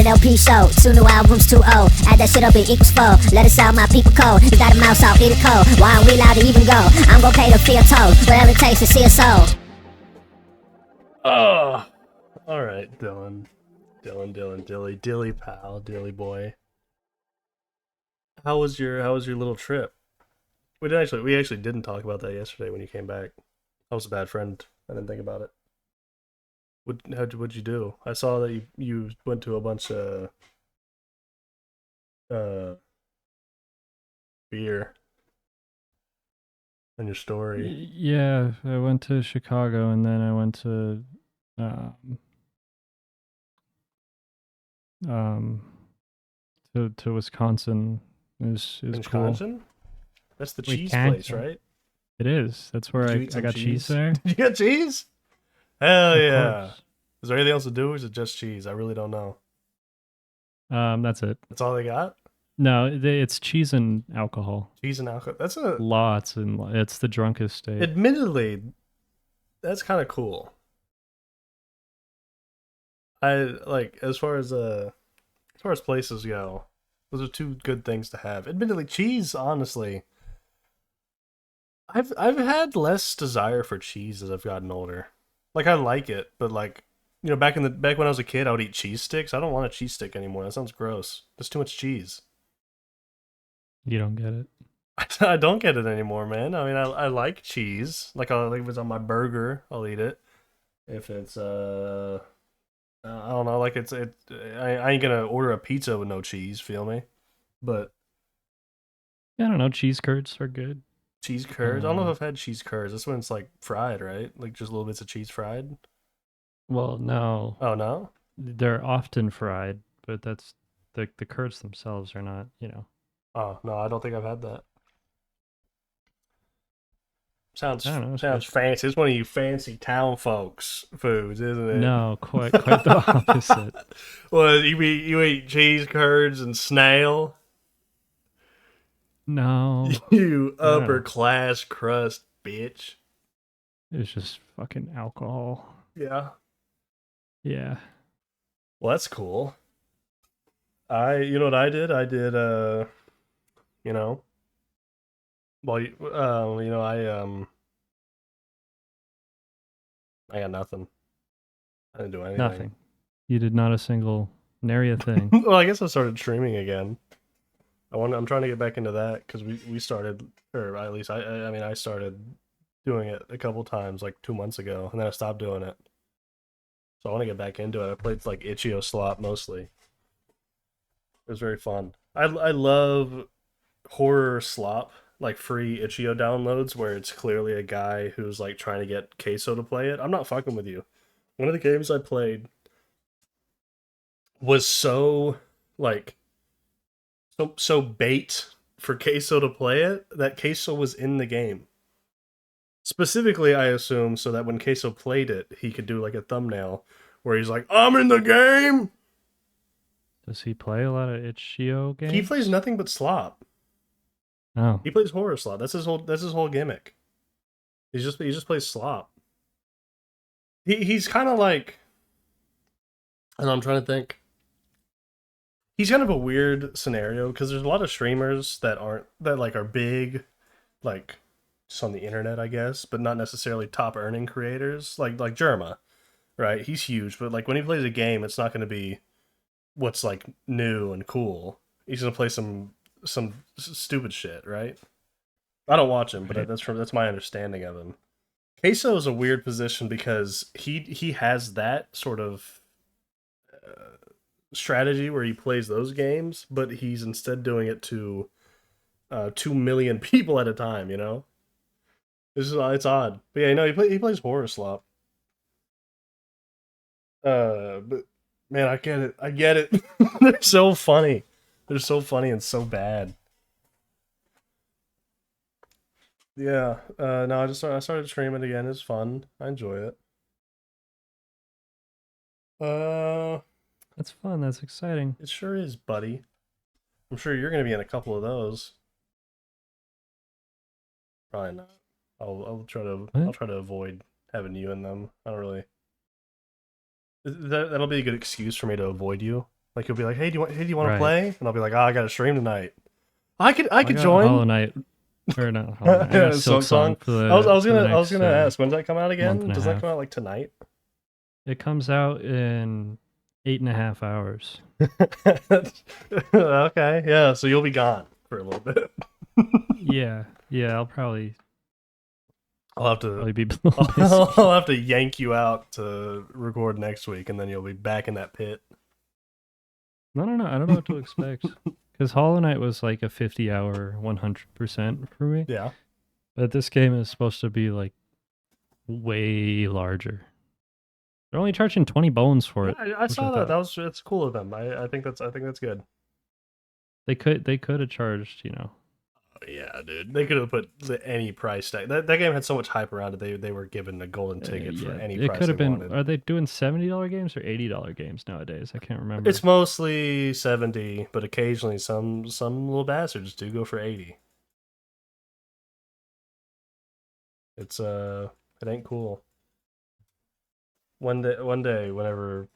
an LP show. 2 new albums, 2 old. Add that shit up, it equals 4. Let it sound, my people cold. You got a mouse out, eat it cold. Why aren't we allowed to even go? I'm gon' pay the fee of toll. Whatever it takes to see us sold. Oh, all right, Dylan, Dilly pal, Dilly boy. How was your little trip? We actually didn't talk about that yesterday when you came back. I was a bad friend. I didn't think about it. What'd you do? I saw that you went to a bunch of beer in your story. Yeah, I went to Chicago and then I went to to Wisconsin. It was Wisconsin? cool. That's the cheese place, right? It is. That's where I got cheese there. Did you get cheese? Hell Of yeah. course. Is there anything else to do, or is it just cheese? I really don't know. That's it. That's all they got? No, it's cheese and alcohol. Cheese and alcohol. That's a... Lots, and it's the drunkest state. Admittedly, that's kind of cool. I like as far as places go, those are two good things to have. Admittedly, cheese, honestly, I've had less desire for cheese as I've gotten older. Like, I like it, but like, you know, back when I was a kid, I would eat cheese sticks. I don't want a cheese stick anymore. That sounds gross. There's too much cheese. You don't get it. I don't get it anymore, man. I mean, I like cheese. Like, if it's on my burger, I'll eat it. If it's I don't know, like I ain't gonna order a pizza with no cheese. Feel me? But I don't know. Cheese curds are good. cheese curds. I don't know if I've had cheese curds. This one's like fried, right? Like just little bits of cheese fried. Well, no, Oh no. they're often fried, but that's the curds themselves are not. Oh no, I don't think I've had that. Sounds I don't know, sounds fancy. It's one of you fancy town folks' foods, isn't it? No, quite the opposite. Well, you eat cheese curds and snail. No, You Yeah. upper class crust bitch. it's just fucking alcohol. Yeah. Yeah. Well, that's cool. You know what I did? I did, you know, well, you know, I got nothing. I didn't do anything. Nothing. You did not a single nary a thing. Well, I guess I started streaming again. I'm trying to get back into that because we started, or at least I mean, I started doing it a couple times like 2 months ago, and then I stopped doing it. So I want to get back into it. I played like Itch.io Slop mostly. It was very fun. I love horror slop, like free Itch.io downloads where it's clearly a guy who's like trying to get Queso to play it. I'm not fucking with you. One of the games I played was so like so bait for Queso to play it that Queso was in the game. Specifically, I assume so that when Queso played it, he could do like a thumbnail where he's like, "I'm in the game." Does he play a lot of Itch.io games? He plays nothing but slop. Oh, He plays horror slop. That's his whole gimmick. He just plays slop. He's kind of like, and I'm trying to think. He's kind of a weird scenario because there's a lot of streamers that are big, like just on the internet, I guess, but not necessarily top earning creators. Like Jerma, right? He's huge, but like when he plays a game, it's not going to be what's like new and cool. He's gonna play some stupid shit, right? I don't watch him, but Right. that's my understanding of him. Queso is a weird position because he has that sort of strategy where he plays those games, but he's instead doing it to 2 million people at a time. You know, it's odd. But yeah, no, he plays horror slop. But man, I get it. I get it. They're so funny. They're so funny and so bad. Yeah. No, I started streaming again. It's fun. I enjoy it. that's fun. That's exciting. It sure is, buddy. I'm sure you're gonna be in a couple of those. Probably not. I'll try to avoid having you in them. I don't really. That'll be a good excuse for me to avoid you. Like he'll be like, "Hey, do you want to Right. play?" And I'll be like, "Oh, I got to stream tonight." I could I got Hollow join. Knight, or not Hollow Knight. I got Silk Song for the. I was for the gonna next, ask, when does that come out month again? and a Does that half. come out like tonight? It comes out in 8.5 hours. Okay, yeah. So you'll be gone for a little bit. Yeah, I'll probably I'll have to be a little busy. I'll have to yank you out to record next week, and then you'll be back in that pit. No. I don't know what to expect. Because Hollow Knight was like a 50-hour 100% for me. Yeah. But this game is supposed to be like way larger. They're only charging 20 bones for it. I saw that. It's cool of them. I think that's good. They could have charged, Oh, yeah, dude. They could have put any price tag. That game had so much hype around it. They were given a golden ticket for any it price could have they been. wanted. Are they doing $70 games or $80 games nowadays? I can't remember. It's mostly 70, but occasionally some little bastards do go for 80. It's it ain't cool. One day, whenever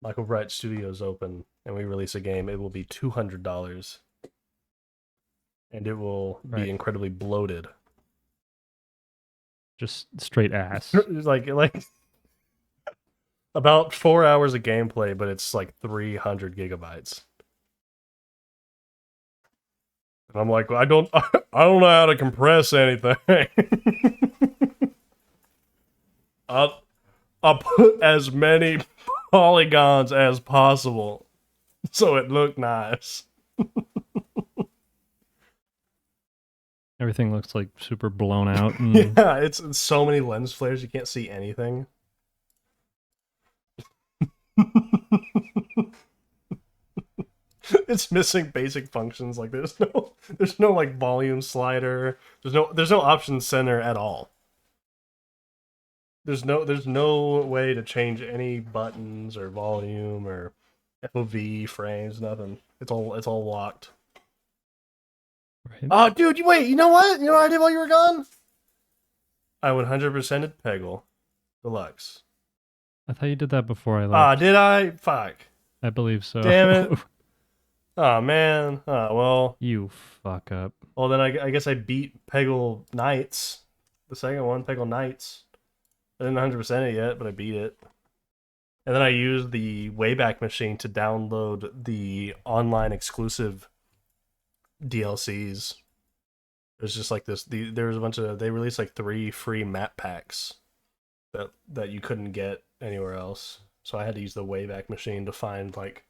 Michael Bright Studios open and we release a game, it will be $200, and it will be incredibly bloated. Just straight ass. like about 4 hours of gameplay, but it's like 300 gigabytes. And I'm like, I don't know how to compress anything. I'll put as many polygons as possible so it looked nice. Everything looks like super blown out. And... Yeah, it's so many lens flares you can't see anything. It's missing basic functions. Like there's no like volume slider. There's no option center at all. There's no way to change any buttons or volume or FOV frames. Nothing. It's all locked. Right. Oh, dude, wait. You know what? You know what I did while you were gone? I 100%ed Peggle Deluxe. I thought you did that before I left. Ah, did I? Fuck. I believe so. Damn it. Oh, man. Oh, well. You fuck up. Well, then I guess I beat Peggle Knights. The second one, Peggle Knights. I didn't 100% it yet, but I beat it. And then I used the Wayback Machine to download the online exclusive DLCs. There's just like this. There was a bunch of. They released like 3 free map packs that you couldn't get anywhere else. So I had to use the Wayback Machine to find like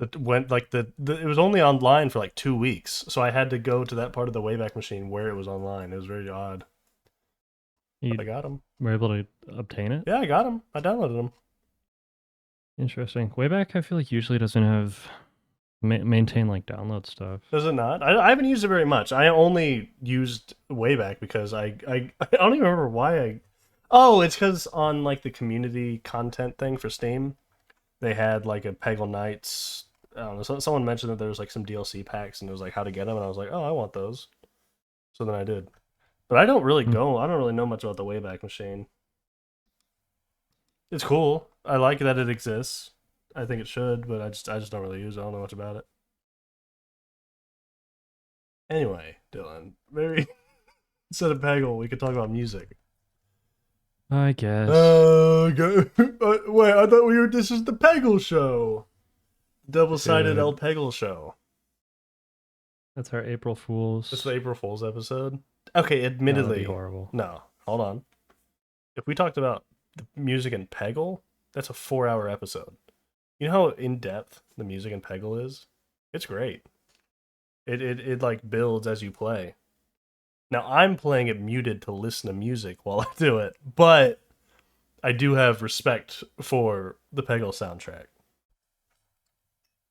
it was only online for like 2 weeks. So I had to go to that part of the Wayback Machine where it was online. It was very odd. But I got them. Were able to obtain it? Yeah, I got them. I downloaded them. Interesting. Wayback, I feel like usually doesn't have maintain like download stuff. Does it not? I haven't used it very much. I only used Wayback because I don't even remember why I. Oh, it's because on like the community content thing for Steam, they had like a Peggle Knights. I don't know. Someone mentioned that there was like some DLC packs and it was like how to get them, and I was like, oh, I want those. So then I did. But I don't really go. I don't really know much about the Wayback Machine. It's cool. I like that it exists. I think it should, but I just don't really use it. I don't know much about it. Anyway, Dylan, maybe instead of Peggle, we could talk about music. I guess. Wait, I thought this is the Peggle show. Double-sided El Peggle show. That's our April Fools. That's the April Fool's episode. Okay, admittedly, That'd be horrible. No, hold on. If we talked about the music in Peggle, that's a 4-hour episode. You know how in depth the music in Peggle is? It's great. It like builds as you play. Now I'm playing it muted to listen to music while I do it, but I do have respect for the Peggle soundtrack.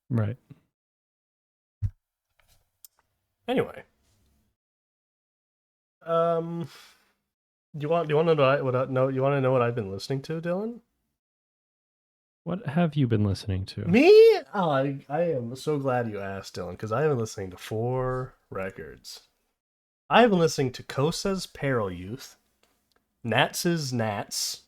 Right. Anyway, do you want to know you want to know what I've been listening to, Dylan? What have you been listening to? Me? Oh, I am so glad you asked, Dylan, because I have been listening to 4 records. I have been listening to Kosa's Perilyouth, Knats Knats,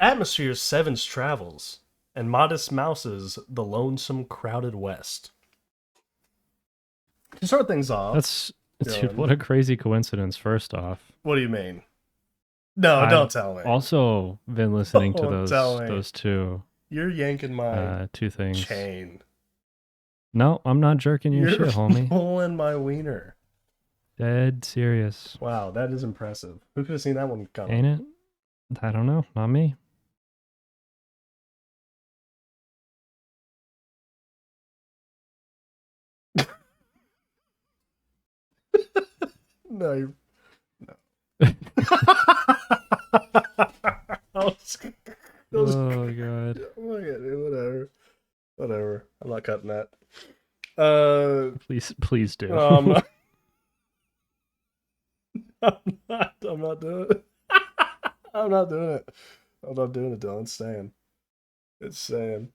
Atmosphere 7's Travels, and Modest Mouse's The Lonesome Crowded West. To start things off... Dude, what a crazy coincidence, first off. What do you mean? No, don't tell me. Also been listening to those two. You're yanking my two things. chain. No, I'm not jerking your shit, homie. You're pulling my wiener. Dead serious. Wow, that is impressive. Who could have seen that one coming? Ain't it? I don't know. Not me. No. Oh god. Whatever. I'm not cutting that. Please do. I'm not doing it. I'm not doing it. I'm not doing it, Dylan. It's staying. It's staying.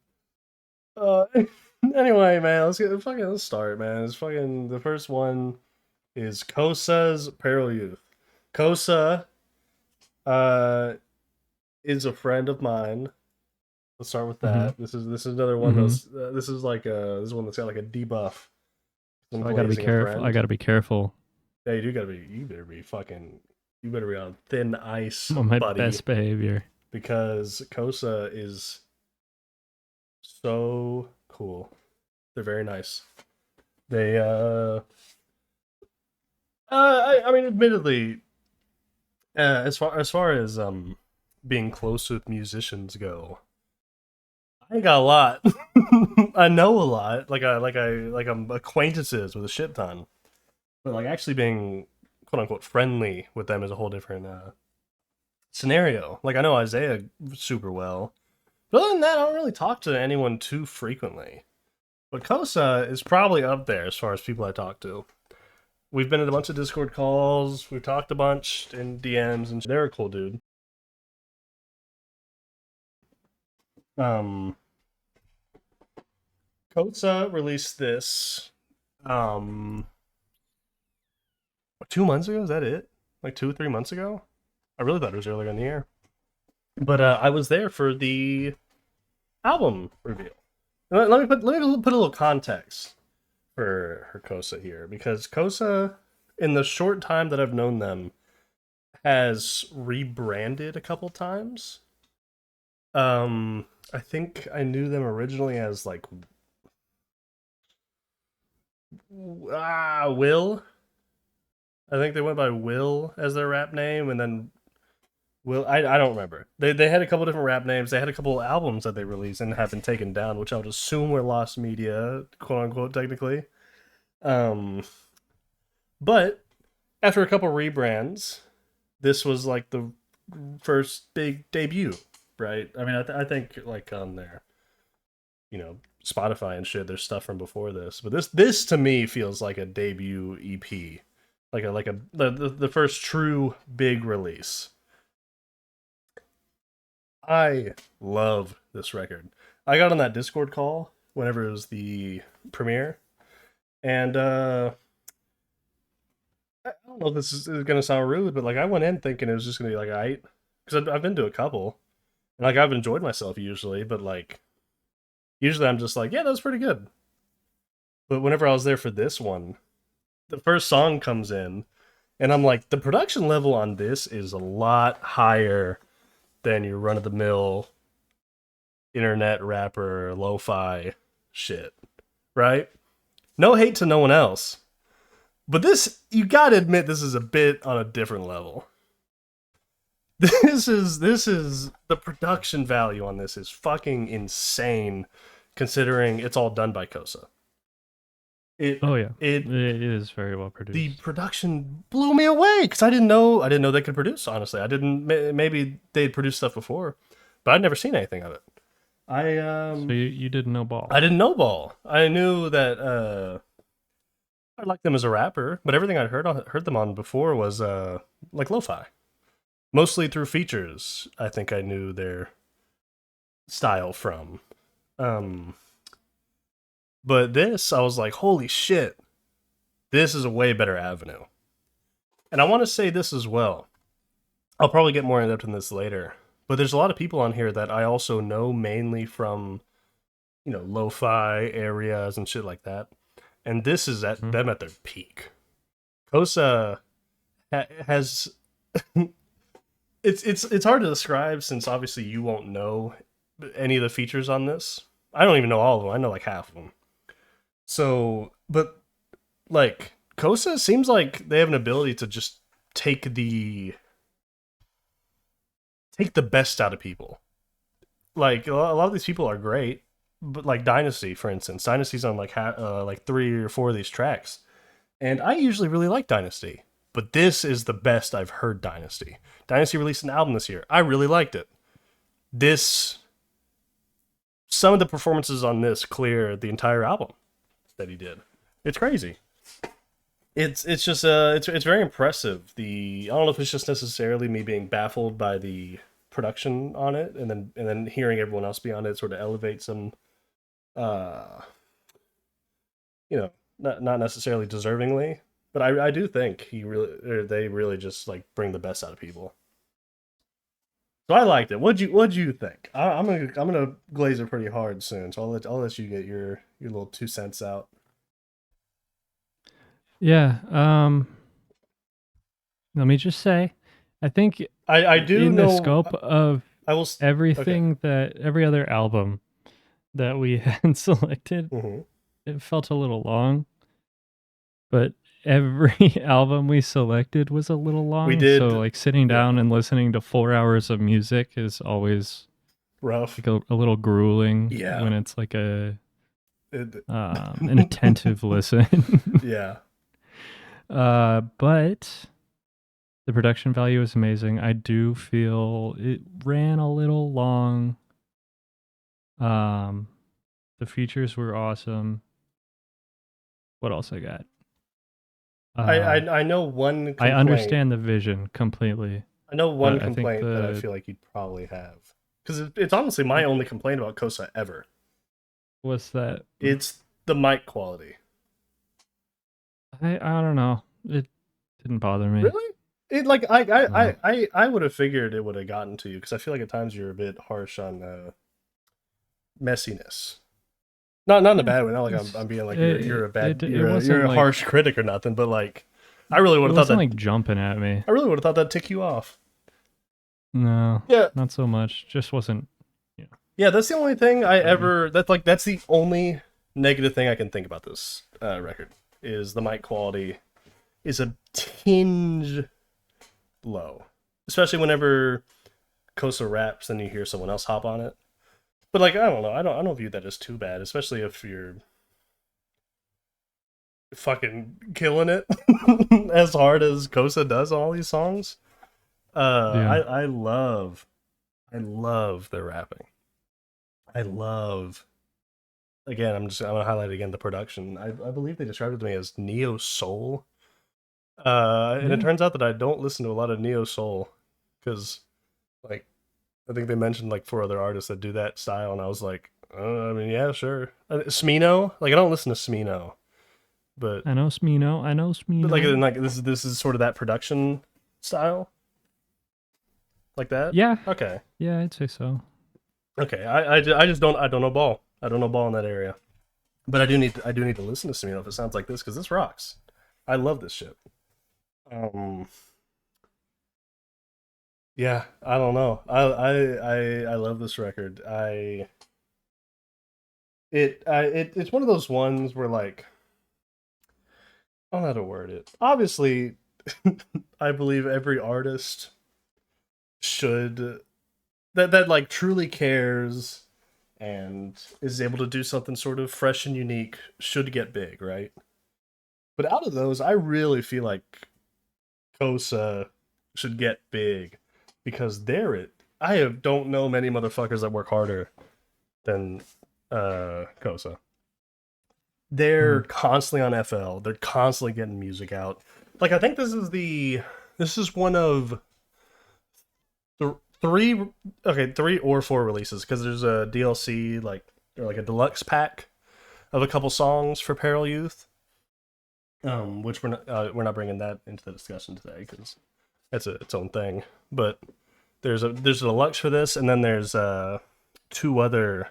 Anyway, man, let's start, man. The first one is Kosa's Perilyouth. Kosa is a friend of mine. Let's start with that. This is another one this is one that's got like a debuff. So I gotta be careful. I gotta be careful. Yeah, you better be on thin ice, on my buddy, best behavior. Because Kosa is so cool. They're very nice. They I mean, admittedly, as far as being close with musicians go, I got a lot. I know a lot. I'm acquaintances with a shit ton. But like actually being quote unquote friendly with them is a whole different scenario. Like I know Isaiah super well. But other than that, I don't really talk to anyone too frequently. But Kosa is probably up there as far as people I talk to. We've been in a bunch of Discord calls. We've talked a bunch in DMs, and they're a cool dude. Kosa released this 2 months ago. Is that it? Like 2 or 3 months ago? I really thought it was earlier in the year. But I was there for the album reveal. Let me put a little context for Kosa here, because Kosa, in the short time that I've known them, has rebranded a couple times. I think I knew them originally as like Will. I think they went by Will as their rap name, and then Will. I don't remember. They had a couple different rap names. They had a couple albums that they released and have been taken down, which I would assume were lost media, quote unquote, technically. But after a couple rebrands, this was like the first big debut, right? I mean, I think like on their, Spotify and shit, there's stuff from before this, but this to me feels like a debut EP, the first true big release. I love this record. I got on that Discord call whenever it was the premiere, and I don't know if this is gonna sound rude, but like I went in thinking it was just gonna be like aight, because I've been to a couple, and like I've enjoyed myself usually, but like usually I'm just like, yeah, that was pretty good. But whenever I was there for this one, the first song comes in, and I'm like, the production level on this is a lot higher than your run-of-the-mill internet rapper lo-fi shit, right? No hate to no one else, but this, you gotta admit, this is a bit on a different level. This is the production value on this is fucking insane, considering it's all done by Kosa. It is very well produced. The production blew me away because I didn't know they could produce. Honestly, maybe they'd produced stuff before, but I'd never seen anything of it. So you didn't know Ball. I didn't know Ball. I knew that I liked them as a rapper, but everything I'd heard them on before was like lo-fi, mostly through features. I think I knew their style from. But this, I was like, holy shit, this is a way better avenue. And I want to say this as well. I'll probably get more in depth in this later. But there's a lot of people on here that I also know mainly from, lo-fi areas and shit like that. And this is at them at their peak. Kosa has it's hard to describe since obviously you won't know any of the features on this. I don't even know all of them. I know like half of them. So, but like Kosa seems like they have an ability to just take the best out of people. Like a lot of these people are great, but like Dynasty, for instance, Dynasty's on like 3 or 4 of these tracks, and I usually really like Dynasty, but this is the best I've heard Dynasty. Dynasty released an album this year. I really liked it. Some of the performances on this clear the entire album that he did. It's crazy. It's just it's very impressive. I don't know if it's just necessarily me being baffled by the production on it, and then hearing everyone else be on it sort of elevates them, not necessarily deservingly, but I do think they really just like bring the best out of people. So I liked it. What'd you think? I'm gonna glaze it pretty hard soon, so I'll let you get your little 2 cents out. Yeah. Let me just say, I think I do in know the scope of I will everything that every other album that we had selected, it felt a little long, but every album we selected was a little long. We did, so like sitting down and listening to 4 hours of music is always rough, like a little grueling. Yeah. When it's like an attentive listen. Yeah. But the production value is amazing. I do feel it ran a little long. The features were awesome. What else I got? I know one complaint. I understand the vision completely. I know one complaint that I feel like you'd probably have. Because it's honestly my only complaint about Kosa ever. What's that? It's the mic quality. I don't know. It didn't bother me. Really? It like I would have figured it would have gotten to you, because I feel like at times you're a bit harsh on messiness. Not in a bad way. Not like I'm being like you're a harsh critic or nothing. But like I really would have thought that like jumping at me. I really would have thought that'd tick you off. No. Yeah. Not so much. Just wasn't. Yeah, that's the only thing that's the only negative thing I can think about this record, is the mic quality is a tinge low, especially whenever Kosa raps and you hear someone else hop on it. But like I don't know, I don't view that as too bad, especially if you're fucking killing it as hard as Kosa does on all these songs. I love their rapping. I love, again, I'm gonna highlight again the production. I believe they described it to me as neo soul. And it turns out that I don't listen to a lot of neo soul, because like I think they mentioned like 4 other artists that do that style, and I was like, I mean, yeah, sure. Smino, like I don't listen to Smino, but I know Smino. But like this is sort of that production style, like that. Yeah. Okay. Yeah, I'd say so. Okay. I don't know ball. I don't know ball in that area, but I do need to listen to Smino if it sounds like this, because this rocks. I love this shit. Yeah, I don't know. I love this record. It's one of those ones where like I don't know how to word it. Obviously, I believe every artist should that like truly cares and is able to do something sort of fresh and unique should get big, right? But out of those, I really feel like Kosa should get big, because don't know many motherfuckers that work harder than Kosa. They're constantly on FL. They're constantly getting music out. Like I think this is one of the 3 or 4 releases, because there's a DLC or a deluxe pack of a couple songs for Perilyouth. Which we're not bringing that into the discussion today, because that's its own thing. But There's a deluxe for this, and then there's 2 other,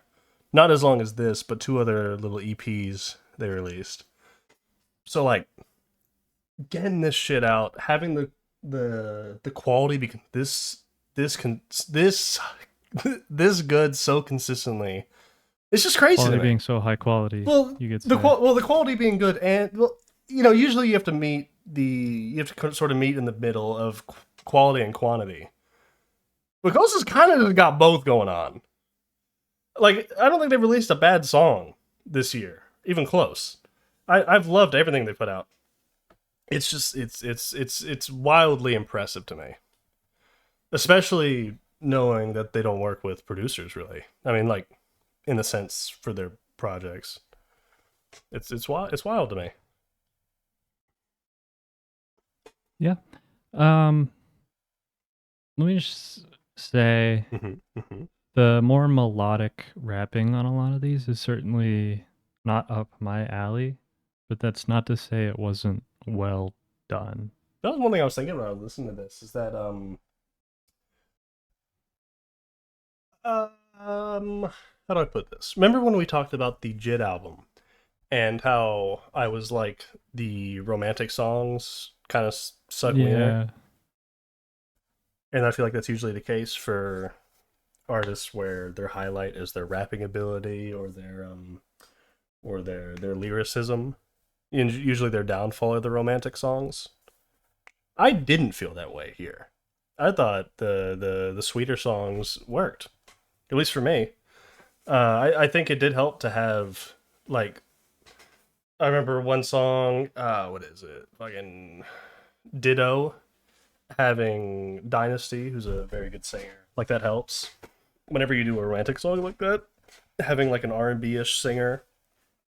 not as long as this, but 2 other little EPs they released. So like getting this shit out, having the quality be this good so consistently, it's just crazy. Quality being so high quality. Well, you get the quality being good, and well, you know, usually you have to sort of meet in the middle of quality and quantity. But Kosa's kind of got both going on. Like, I don't think they've released a bad song this year, even close. I've loved everything they put out. It's just it's wildly impressive to me, especially knowing that they don't work with producers really. I mean, like, in a sense, for their projects, it's wild to me. Yeah. Let me just say the more melodic rapping on a lot of these is certainly not up my alley, but that's not to say it wasn't well done. That was one thing I was thinking when I was listening to this, is that how do I put this? Remember when we talked about the JIT album and how I was like, the romantic songs kind of suck me in? And I feel like that's usually the case for artists where their highlight is their rapping ability or their lyricism. Usually their downfall are the romantic songs. I didn't feel that way here. I thought the sweeter songs worked, at least for me. I think it did help to have, like, I remember one song, what is it? Fucking Ditto, having Dynasty, who's a very good singer. Like, that helps. Whenever you do a romantic song like that, having like an R&B-ish singer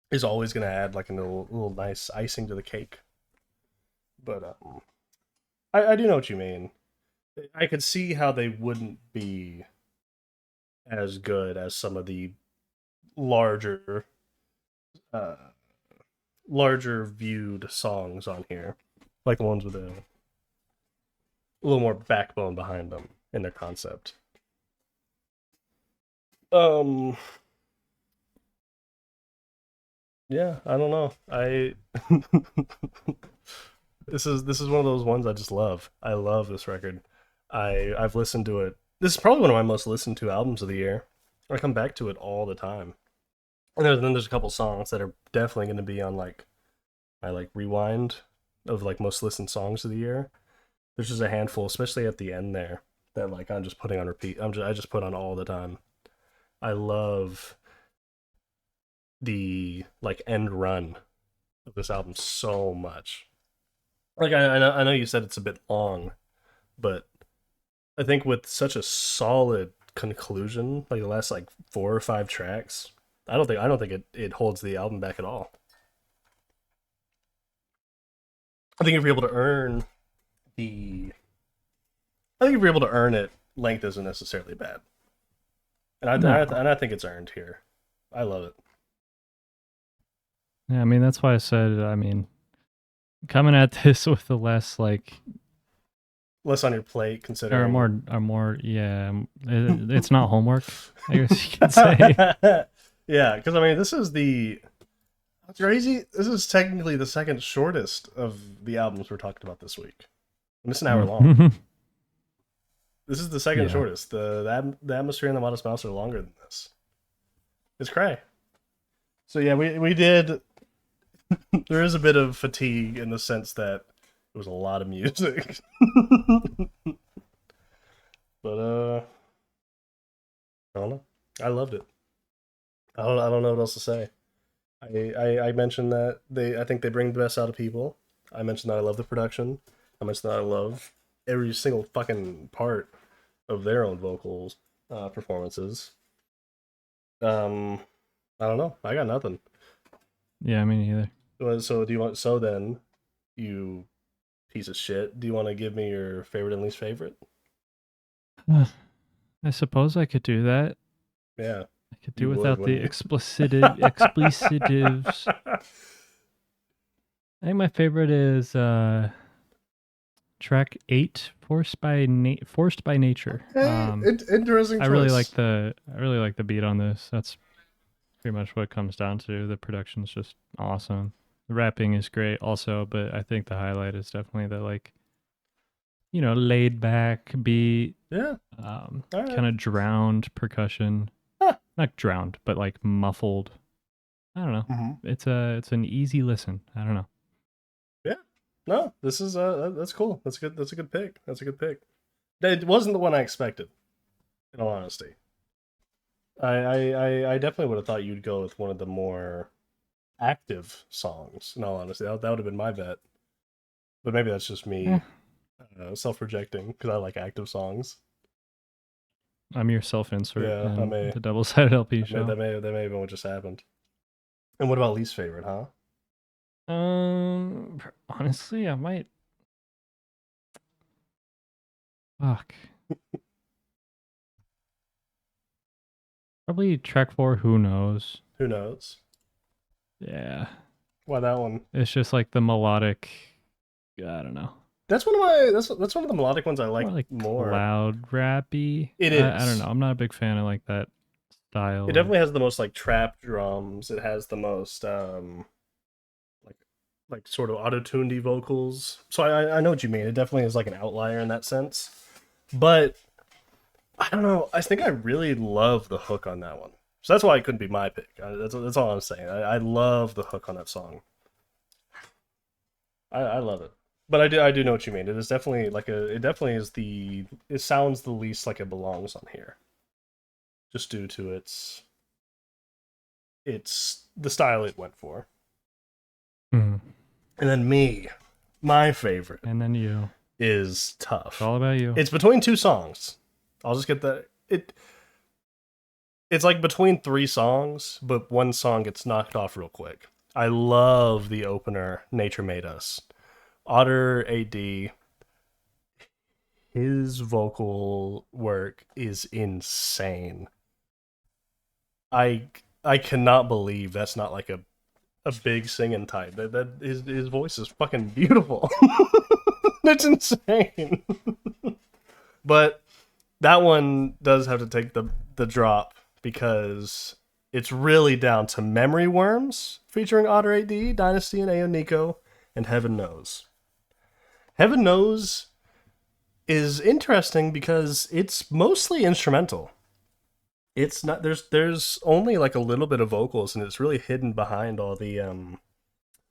is always going to add like a little nice icing to the cake. But I do know what you mean. I could see how they wouldn't be as good as some of the larger viewed songs on here, like the ones with a little more backbone behind them in their concept. Yeah, I don't know. This is one of those ones I just love. I love this record. I've listened to it. This is probably one of my most listened to albums of the year. I come back to it all the time. And there's a couple songs that are definitely going to be on like my like rewind of like most listened songs of the year. There's just a handful, especially at the end there, that like I'm just putting on repeat. I just put on all the time. I love the like end run of this album so much. Like, I know you said it's a bit long, but I think with such a solid conclusion, like the last like 4 or 5 tracks, I don't think it holds the album back at all. I think if you're able to earn it, length isn't necessarily bad. And I think it's earned here. I love it. Yeah, I mean, that's why I said, I mean, coming at this with the less on your plate, considering, or more, yeah, it's not homework, I guess you could say. Yeah, because I mean, this is crazy. This is technically the second shortest of the albums we're talking about this week. And it's an hour long. This is the second shortest. The Atmosphere and the Modest Mouse are longer than this. It's cray. So yeah, we did. There is a bit of fatigue in the sense that it was a lot of music. But I don't know. I loved it. I don't know what else to say. I mentioned that I think they bring the best out of people. I mentioned that I love the production. I mentioned that I love every single fucking part of their own vocals performances. I don't know. I got nothing. Yeah, me neither. So then, you piece of shit, do you want to give me your favorite and least favorite? I suppose I could do that. Yeah. I could do without the explicitives. I think my favorite is track 8, Forced by Nature. Interesting choice. I really like the beat on this. That's pretty much what it comes down to. The production's just awesome. The rapping is great also, but I think the highlight is definitely the like, laid back beat. Yeah. Kind of drowned percussion. Not drowned, but like muffled. I don't know. Mm-hmm. It's an easy listen. I don't know. Yeah. No, this is that's cool. That's good. That's a good pick. That's a good pick. It wasn't the one I expected, in all honesty. I definitely would have thought you'd go with one of the more active songs, in all honesty. That would have been my bet. But maybe that's just me self-projecting because I like active songs. I'm your self-insert Yeah, in the double-sided LP show. That may have been what just happened. And what about least favorite, huh? Honestly, I might. Fuck. Probably track 4. Who knows? Who knows? Yeah. Why that one? It's just like the melodic. I don't know. That's one of my. That's one of the melodic ones I like more. Cloud rappy. It is. I don't know. I'm not a big fan of like that style. It definitely has the most like trap drums. It has the most like sort of auto-tunedy vocals. So I know what you mean. It definitely is like an outlier in that sense. But I don't know. I think I really love the hook on that one. So that's why it couldn't be my pick. That's all I'm saying. I love the hook on that song. I love it. But I do know what you mean. It is definitely like it sounds the least like it belongs on here. Just due to its the style it went for. Mm. And then my favorite. And then you. Is tough. It's all about you. It's between two songs. I'll just get that. It's like between 3 songs, but one song gets knocked off real quick. I love the opener, Nature Made Us. Otter AD, his vocal work is insane. I cannot believe that's not like a big singing type. That his voice is fucking beautiful. That's insane. But that one does have to take the drop because it's really down to Memory Worms featuring Otter AD, Dynasty, and Ayo Nico, and Heaven Knows. Heaven Knows is interesting because it's mostly instrumental. It's not there's only like a little bit of vocals and it's really hidden behind all the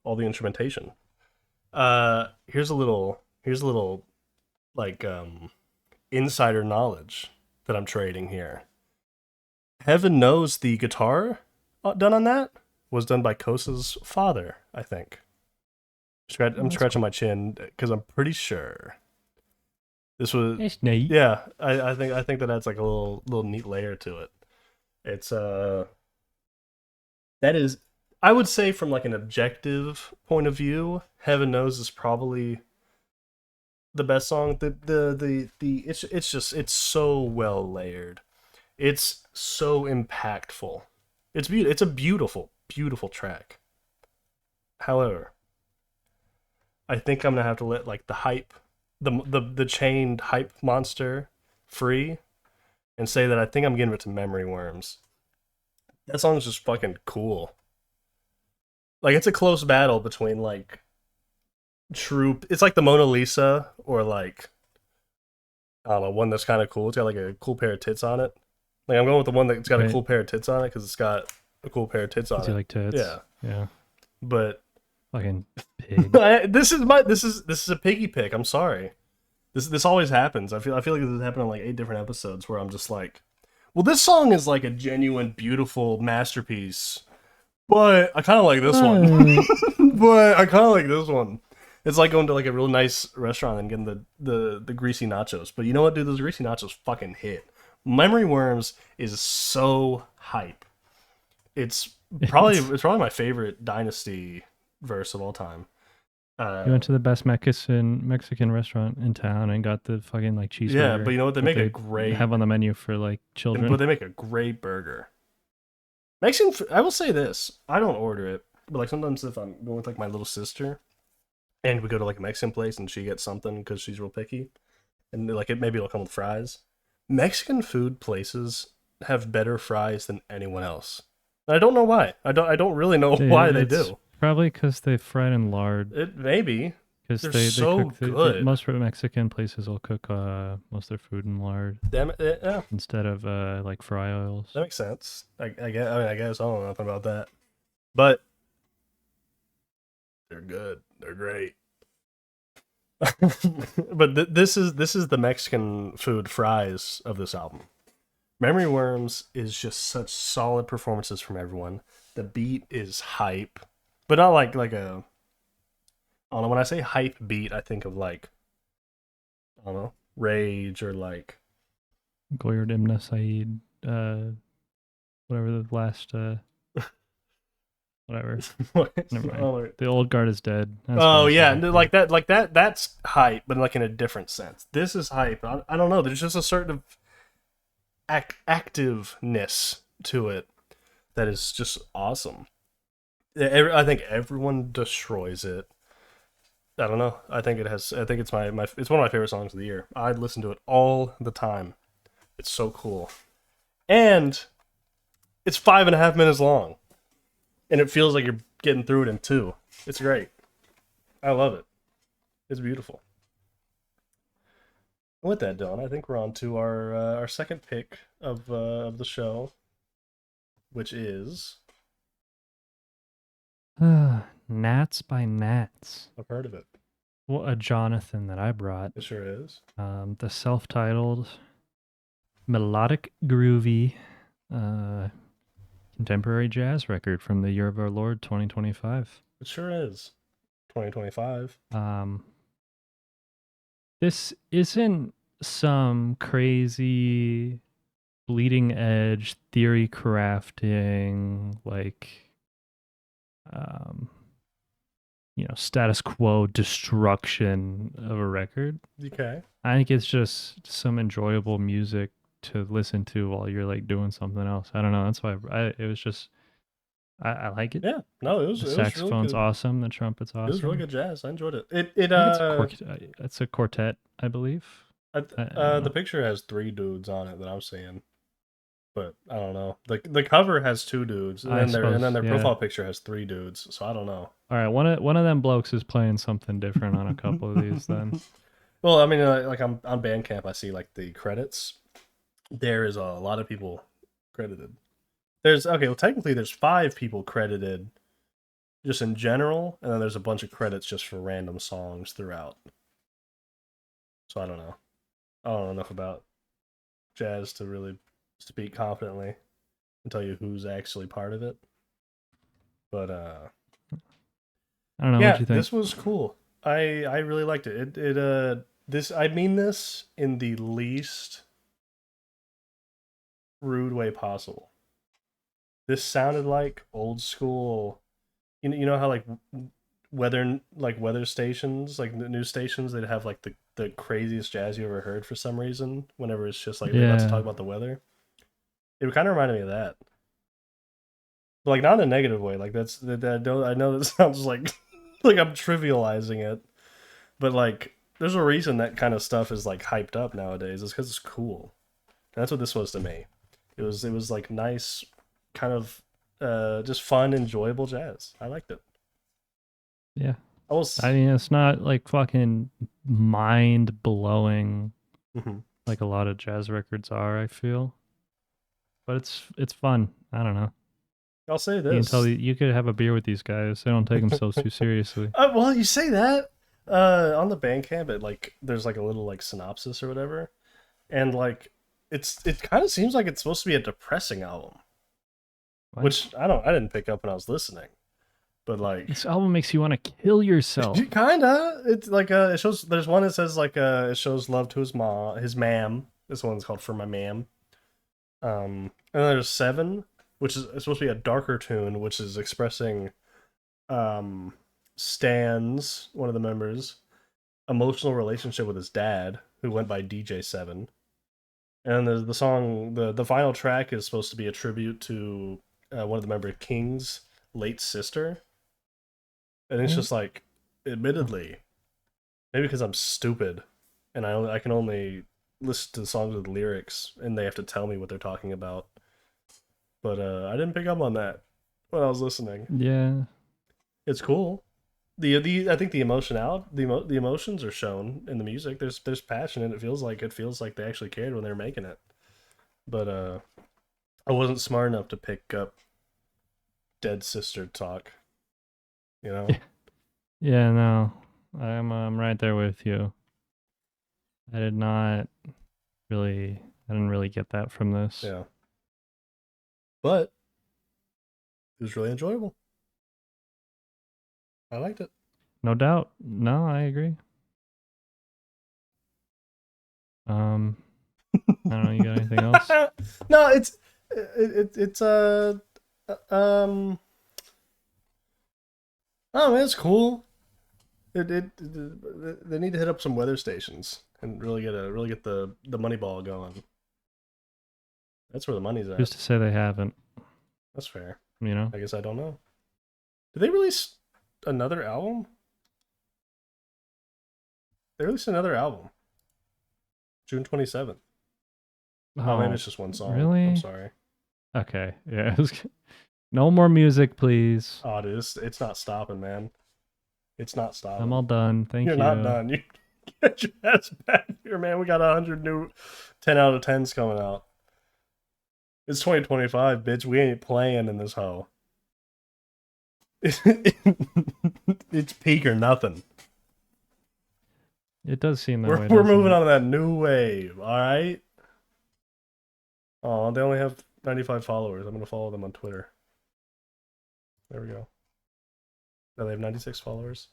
instrumentation. Here's a little like insider knowledge that I'm trading here. Heaven Knows the guitar done on that was done by Kosa's father, I think. I'm scratching my chin because I'm pretty sure this was. It's neat. Yeah, I think that adds like a little neat layer to it. It's that is, I would say from like an objective point of view, Heaven Knows is probably the best song. It's so well layered. It's so impactful. It's a beautiful track. However, I think I'm gonna have to let like the hype, the chained hype monster free, and say that I think I'm giving it to Memory Worms. That song's just fucking cool. Like it's a close battle between like it's like the Mona Lisa or like I don't know, one that's kind of cool. It's got like a cool pair of tits on it. Like I'm going with the one that's got a cool pair of tits on it because it's got a cool pair of tits on it. You like tits? Yeah. But fucking pig. This is a piggy pick. I'm sorry. This always happens. I feel like this has happened on like 8 different episodes where I'm just like, well, this song is like a genuine, beautiful masterpiece, but I kind of like this one. But I kind of like this one. It's like going to like a real nice restaurant and getting the greasy nachos. But you know what, dude? Those greasy nachos fucking hit. Memory Worms is so hype. It's probably my favorite Dynasty verse of all time. You went to the best Mexican restaurant in town and got the fucking like cheeseburger. Yeah, but you know what? They make a great have on the menu for like children. But they make a great burger. Mexican. I will say this: I don't order it, but like sometimes if I'm going with like my little sister, and we go to like a Mexican place and she gets something because she's real picky, and like maybe it'll come with fries. Mexican food places have better fries than anyone else. And I don't know why. I don't really know why they do. Probably because they fried in lard. It maybe. Because They're they so cook good. most Mexican places will cook most of their food in lard Yeah, instead of like fry oils. that makes sense. I guess. I mean, I guess I don't know nothing about that, but they're good. They're great. But this is the Mexican food fries of this album. Memory Worms is just such solid performances from everyone. The beat is hype, but not like a. I don't know. When I say hype beat, I think of like, I don't know, Rage or like Goyard Imna Saeed, whatever the last, whatever. Never mind. Oh, The old guard is dead. oh yeah, like that. That's hype, but like in a different sense. This is hype. I don't know. There's just a certain activeness to it that is just awesome. I think everyone destroys it. I don't know. I think it has. I think it's my it's one of my favorite songs of the year. I listen to it all the time. It's so cool, and it's 5.5 minutes long, and it feels like you're getting through it in 2. It's great. I love it. It's beautiful. And with that, Dylan, I think we're on to our second pick of the show, which is Knats by Knats. I've heard of it. Well, a Jonathan that I brought. It sure is. The self-titled, melodic, groovy, contemporary jazz record from the year of our Lord 2025. It sure is. 2025. This isn't some crazy bleeding edge theory crafting like status quo destruction of a record. Okay. I think it's just some enjoyable music to listen to while you're like doing something else. I don't know. That's why it was just I like it. Yeah. No, it was. The it saxophone's was really awesome. The trumpet's awesome. It was really good jazz. I enjoyed it. It's a quartet, I believe. The picture has 3 dudes on it that I'm seeing, but I don't know. The cover has 2 dudes, and then their profile picture has 3 dudes. So I don't know. All right, one of them blokes is playing something different on a couple of these. Then, well, I mean, like on Bandcamp, I see like the credits. There is a lot of people credited. Technically there's 5 people credited, just in general, and then there's a bunch of credits just for random songs throughout. So I don't know. I don't know enough about jazz to really speak confidently and tell you who's actually part of it. But I don't know. Yeah, what you think? This was cool. I really liked it. I mean this in the least rude way possible. This sounded like old school. You know how like weather stations, like the news stations, they'd have like the craziest jazz you ever heard for some reason. Whenever it's just like they're about to talk about the weather, it kind of reminded me of that. But like not in a negative way. Like I know that sounds like like I'm trivializing it, but like there's a reason that kind of stuff is like hyped up nowadays. It's because it's cool. And that's what this was to me. It was like nice, kind of just fun, enjoyable jazz. I liked it. Yeah. I mean, it's not like fucking mind blowing like a lot of jazz records are, I feel. But it's fun. I don't know. I'll say this. You can tell you could have a beer with these guys. They don't take themselves too seriously. Well, you say that. On the Bandcamp, there's like a little like synopsis or whatever. And like it kind of seems like it's supposed to be a depressing album. What? Which I didn't pick up when I was listening. But like this album makes you want to kill yourself. Kinda. It's like it shows. There's one that says like it shows love to his ma'am. This one's called For My Ma'am. And then there's 7, which is supposed to be a darker tune, which is expressing Stan's, one of the members, emotional relationship with his dad, who went by DJ7. And the song, the final track is supposed to be a tribute to one of the member King's late sister. And it's just like, admittedly, maybe because I'm stupid, and I can only listen to the songs with the lyrics, and they have to tell me what they're talking about. But I didn't pick up on that when I was listening. Yeah. It's cool. I think the the emotions are shown in the music. There's passion, and it feels like they actually cared when they were making it. But I wasn't smart enough to pick up dead sister talk. You know? Yeah, no. I'm right there with you. I didn't really get that from this. Yeah. But it was really enjoyable. I liked it. No doubt. No, I agree. I don't know, you got anything else? No, it's um oh man, it's cool. They need to hit up some weather stations and really get the money ball going. That's where the money's at. Who's to say they haven't? That's fair. You know? I guess I don't know. Did they release another album? They released another album. June 27th. Oh, maybe it's just one song. Really? I'm sorry. Okay. Yeah. No more music, please. Oh, dude, it's not stopping, man. It's not stopping. I'm all done. Thank you. You're not done. You get your ass back here, man. We got 100 new 10 out of 10s coming out. It's 2025, bitch. We ain't playing in this hoe. It's peak or nothing. It does seem that way. We're moving on to that new wave, all right? Oh, they only have 95 followers. I'm gonna follow them on Twitter. There we go. No, they have 96 followers.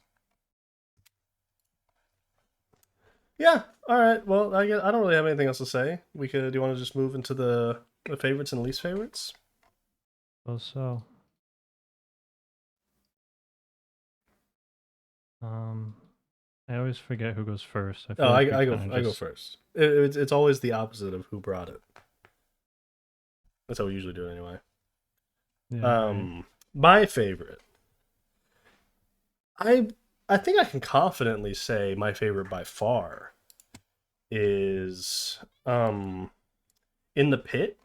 Yeah. All right. Well, I don't really have anything else to say. Do you want to just move into the favorites and least favorites? So. I always forget who goes first. I go first. It's always the opposite of who brought it. That's how we usually do it anyway. Yeah, right. My favorite. I think I can confidently say my favorite by far is In the Pit.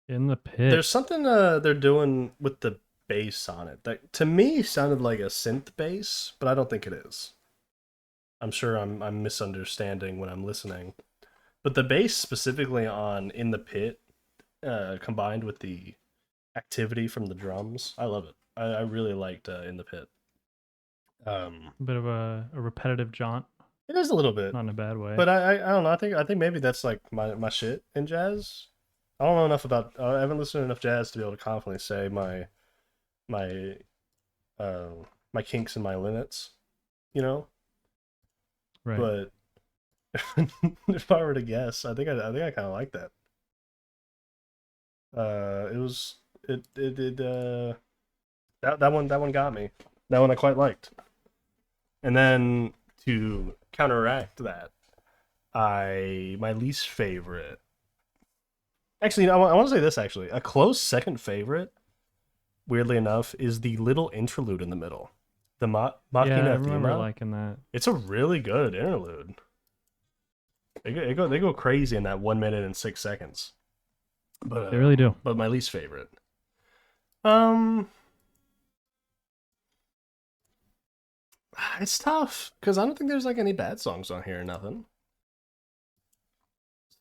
In the Pit. There's something they're doing with the bass on it that to me sounded like a synth bass, but I don't think it is. I'm sure I'm misunderstanding when I'm listening. But the bass specifically on In the Pit, combined with the activity from the drums, I love it. I really liked In the Pit. A bit of a repetitive jaunt. It is a little bit, not in a bad way. But I don't know. I think maybe that's like my shit in jazz. I don't know enough about. I haven't listened to enough jazz to be able to confidently say my kinks and my limits. You know. Right. But if I were to guess, I think I kind of like that. That one got me. That one I quite liked. And then to counteract that, my least favorite. Actually, I want to say this. Actually, a close second favorite, weirdly enough, is the little interlude in the middle. The Machina I remember Thema. liking that. It's a really good interlude. They go crazy in that 1 minute and 6 seconds. But they really do. But my least favorite. It's tough because I don't think there's like any bad songs on here or nothing.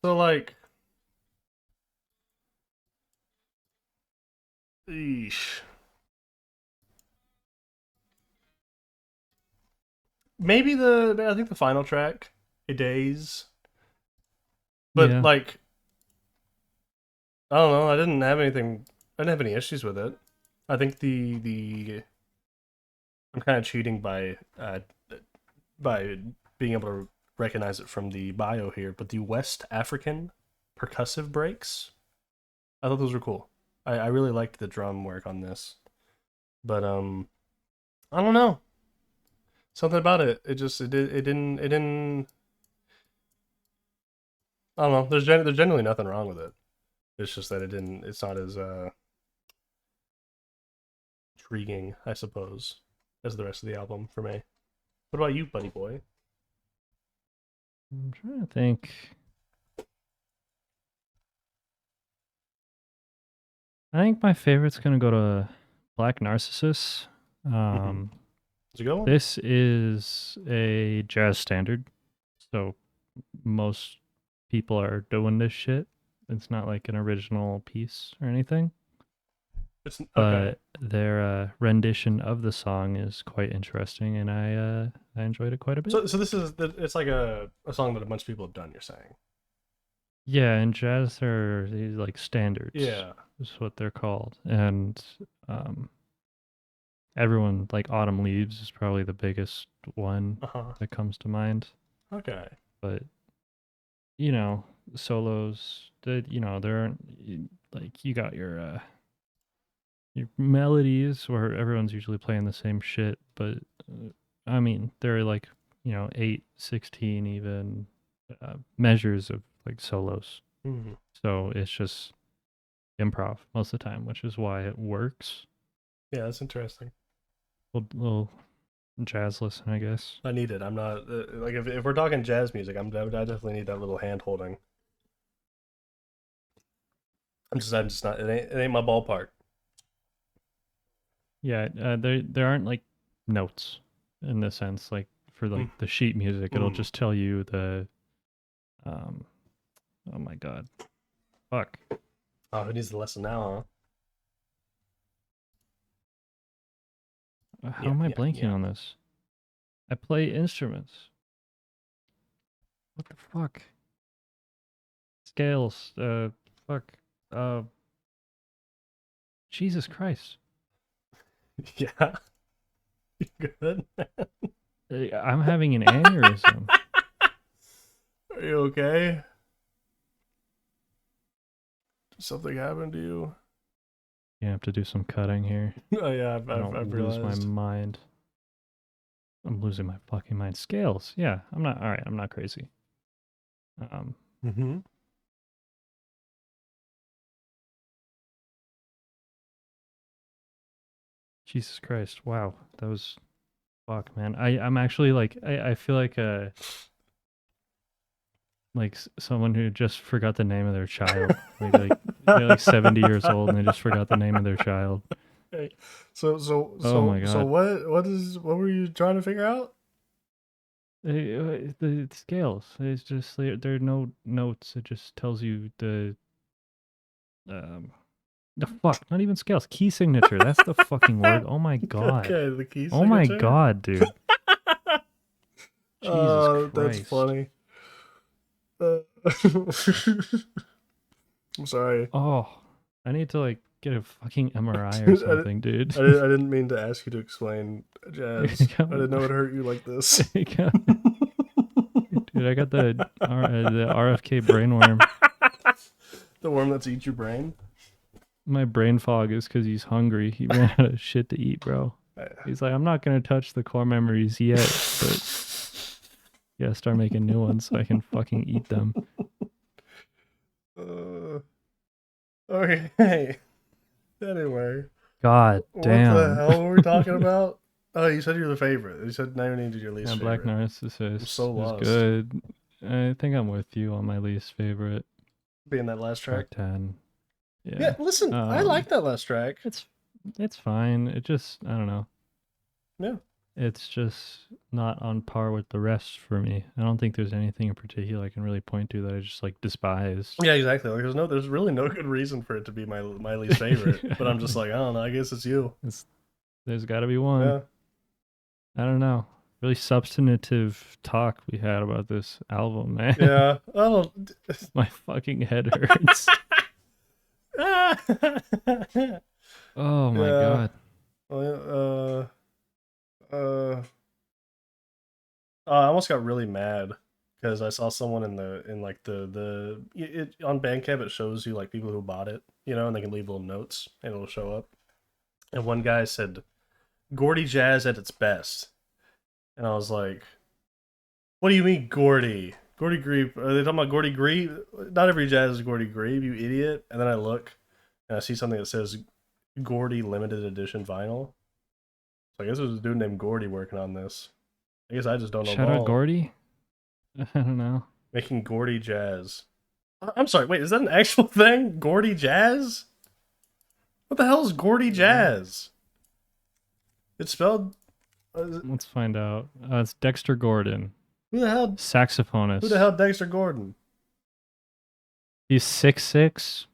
So like, eesh. Maybe I think the final track, A Days. But like, I don't know. I didn't have any issues with it. I think I'm kind of cheating by being able to recognize it from the bio here, but the West African percussive breaks, I thought those were cool. I really liked the drum work on this, but I don't know, something about it. It didn't. I don't know. There's generally nothing wrong with it. It's just that it's not as intriguing, I suppose, as the rest of the album for me. What about you, buddy boy? I'm trying to think. I think my favorite's gonna go to Black Narcissus. It's a good one. This is a jazz standard, so most people are doing this shit. It's not like an original piece or anything, It's okay. but their rendition of the song is quite interesting, and I enjoyed it quite a bit. So this is it's like a song that a bunch of people have done. You're saying? Yeah, and jazz are these like standards. Yeah. Is what they're called, and everyone like Autumn Leaves is probably the biggest one that comes to mind. Okay. But you know, solos that there aren't like you got your melodies where everyone's usually playing the same shit, but I mean there are like 8, 16 even measures of like solos. Mm-hmm. So it's just improv most of the time, which is why it works. Yeah, that's interesting. Little jazz listen, I guess. I need it. I'm not like if we're talking jazz music, I definitely need that little hand holding. I'm just not. It ain't my ballpark. Yeah, there aren't like notes in the sense like for like the sheet music. It'll just tell you the oh my god, fuck. Oh, who needs the lesson now, huh? How am I blanking on this? I play instruments. What the fuck? Scales. Fuck. Jesus Christ. Yeah. You good? I'm having an aneurysm. Are you okay? Did something happen to you? You have to do some cutting here. Oh yeah, I've realized. Lose my mind. I'm losing my fucking mind. Scales. Yeah, I'm not. All right, I'm not crazy. Mm-hmm. Jesus Christ! Wow, that was fuck, man. I'm actually like I feel like someone who just forgot the name of their child. like they're like 70 years old and they just forgot the name of their child. Okay. Oh my God. So what were you trying to figure out? The scales. It's just there are no notes. It just tells you the fuck, not even scales. Key signature. That's the fucking word. Oh my God. Okay, the key signature. Oh my God, dude. Jesus Christ. That's funny. I'm sorry. Oh, I need to like get a fucking MRI or something, dude. I didn't mean to ask you to explain jazz. I didn't know it hurt you like this. Dude, I got the RFK brainworm. The worm that's eat your brain? My brain fog is because he's hungry. He ran out of shit to eat, bro. He's like, I'm not going to touch the core memories yet, but yeah, start making new ones so I can fucking eat them. Okay. Anyway. God damn. What the hell were we talking about? Oh, you said you're the favorite. You said now you needed your least favorite. Black Narcissus I'm so lost. is good. I think I'm with you on my least favorite. Being that last track? 10. Yeah, listen, I like that last track. It's fine. It just, I don't know. Yeah. It's just not on par with the rest for me. I don't think there's anything in particular I can really point to that I just like despise. Yeah, exactly. Like, there's really no good reason for it to be my least favorite. But I'm just like, I don't know. I guess it's you. There's got to be one. Yeah. I don't know. Really substantive talk we had about this album, man. Yeah. My fucking head hurts. Oh my God. I almost got really mad because I saw someone on Bandcamp. It shows you like people who bought it, and they can leave little notes and it'll show up. And one guy said, "Gordy jazz at its best," and I was like, "What do you mean, Gordy? Gordy Grebe? Are they talking about Gordy Grebe? Not every jazz is Gordy Grebe, you idiot!" And then I look and I see something that says Gordy limited edition vinyl. So I guess there's a dude named Gordy working on this. I guess I just don't know. Shout out Gordy. I don't know. Making Gordy jazz. I'm sorry, wait, is that an actual thing? Gordy jazz? What the hell is Gordy jazz? It's spelled... Let's find out. It's Dexter Gordon. Who the hell? Saxophonist. Who the hell Dexter Gordon? He's 6'6".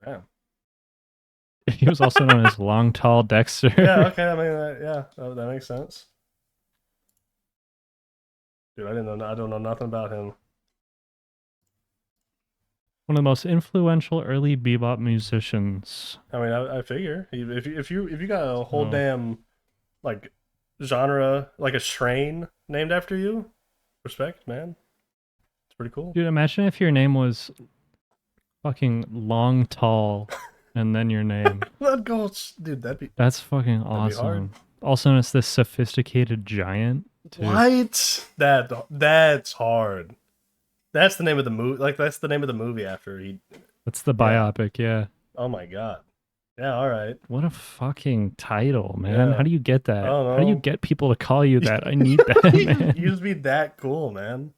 Damn. He was also known as Long Tall Dexter. Yeah, okay, I mean, yeah, that makes sense. Dude, I don't know nothing about him. One of the most influential early bebop musicians. I mean, I figure if you got a whole damn like genre, like a strain named after you, respect, man. It's pretty cool. Dude, imagine if your name was fucking Long Tall and then your name. That'd go, dude. That's fucking awesome. Hard. Also known as this sophisticated giant. Dude. What? That's hard. That's the name of the movie. Like that's the name of the movie after he. That's the biopic, yeah. Oh my god. Yeah. All right. What a fucking title, man! Yeah. How do you get that? I don't know. How do you get people to call you that? I need that, man. You just be that cool, man.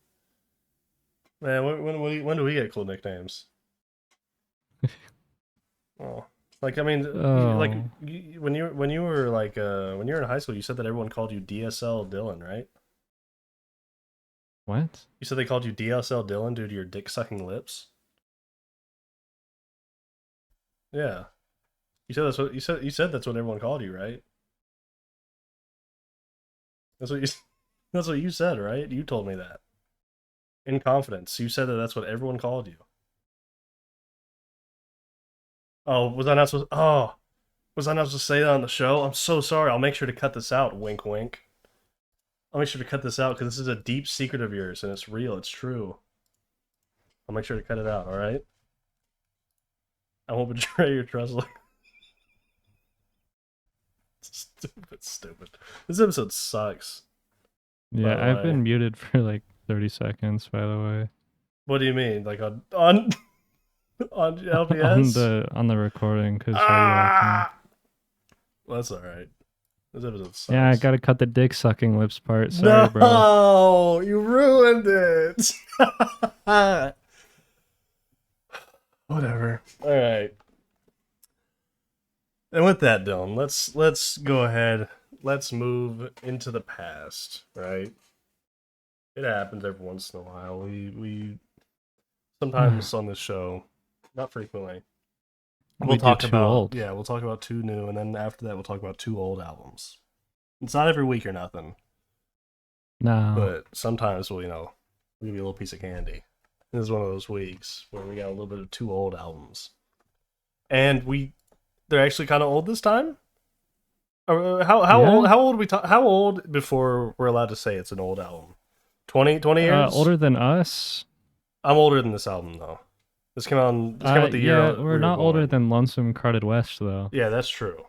Man, when do we get cool nicknames? Oh, like I mean, like when you were like when you were in high school, you said that everyone called you DSL Dylan, right? What? You said they called you DSL Dylan due to your dick sucking lips. Yeah, you said that's what you said. That's what everyone called you, right? That's what you said, right? You told me that in confidence. You said that that's what everyone called you. Oh, was I not supposed? Oh, was I not supposed to say that on the show? I'm so sorry. I'll make sure to cut this out. Wink, wink. I'll make sure to cut this out because this is a deep secret of yours and it's real. It's true. I'll make sure to cut it out. All right. I won't betray your trust. Stupid. This episode sucks. Yeah, I've been muted for like 30 seconds. By the way. What do you mean? Like on LPS? on the recording because well, that's all right. This episode sucks. Yeah, I gotta cut the dick sucking lips part. Sorry, bro. No, you ruined it. Whatever. All right. And with that, Dylan, let's go ahead. Let's move into the past. Right. It happens every once in a while. We sometimes on this show, not frequently. We'll talk about we'll talk about two new, and then after that we'll talk about two old albums. It's not every week or nothing. No. But sometimes we'll give you a little piece of candy. This is one of those weeks where we got a little bit of two old albums. And they're actually kind of old this time? How old before we're allowed to say it's an old album? 20 years? Older than us? I'm older than this album though. This came out the year. Yeah, we're not older than Lonesome Carted West, though. Yeah, that's true.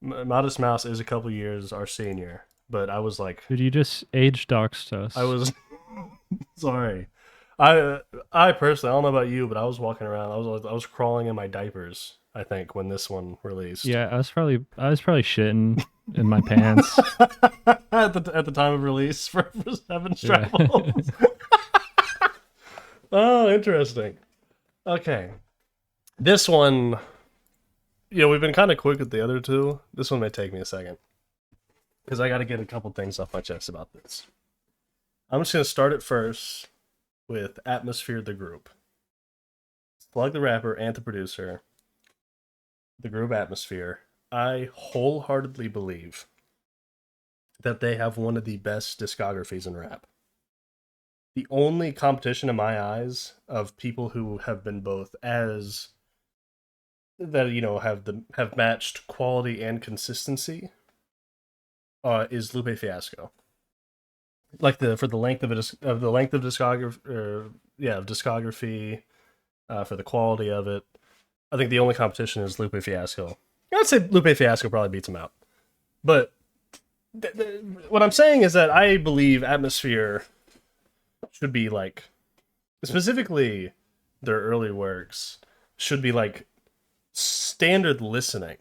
Modest Mouse is a couple years our senior, but I was like... Dude, you just age doxed us. I was... Sorry. I personally, I don't know about you, but I was walking around, I was crawling in my diapers, I think, when this one released. Yeah, I was probably shitting in my pants. at the time of release for Seven's Travels. Oh, interesting. Okay. This one, we've been kind of quick with the other two. This one may take me a second. Because I got to get a couple things off my chest about this. I'm just going to start it first with Atmosphere, the group. Plug the rapper and the producer. The group Atmosphere. I wholeheartedly believe that they have one of the best discographies in rap. The only competition in my eyes of people who have been both have matched quality and consistency is Lupe Fiasco. Like for the length of discography, for the quality of it, I think the only competition is Lupe Fiasco. I'd say Lupe Fiasco probably beats him out, but what I'm saying is that I believe Atmosphere should be like, specifically their early works should be like standard listening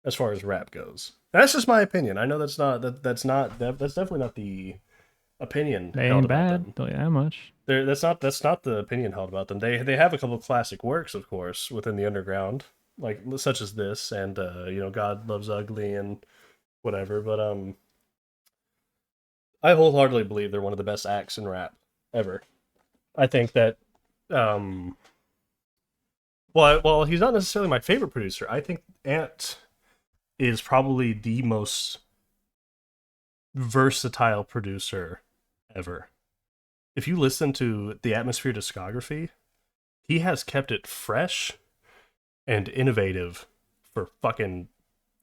as far as rap goes. That's just my opinion. I know that's definitely not the opinion They held ain't about bad. them. Tell you that much. That's not the opinion held about them. They have a couple of classic works, of course, within the underground, like such as this and God Loves Ugly and whatever. But I wholeheartedly believe they're one of the best acts in rap ever. I think that while he's not necessarily my favorite producer, I think Ant is probably the most versatile producer ever. If you listen to the Atmosphere discography, he has kept it fresh and innovative for fucking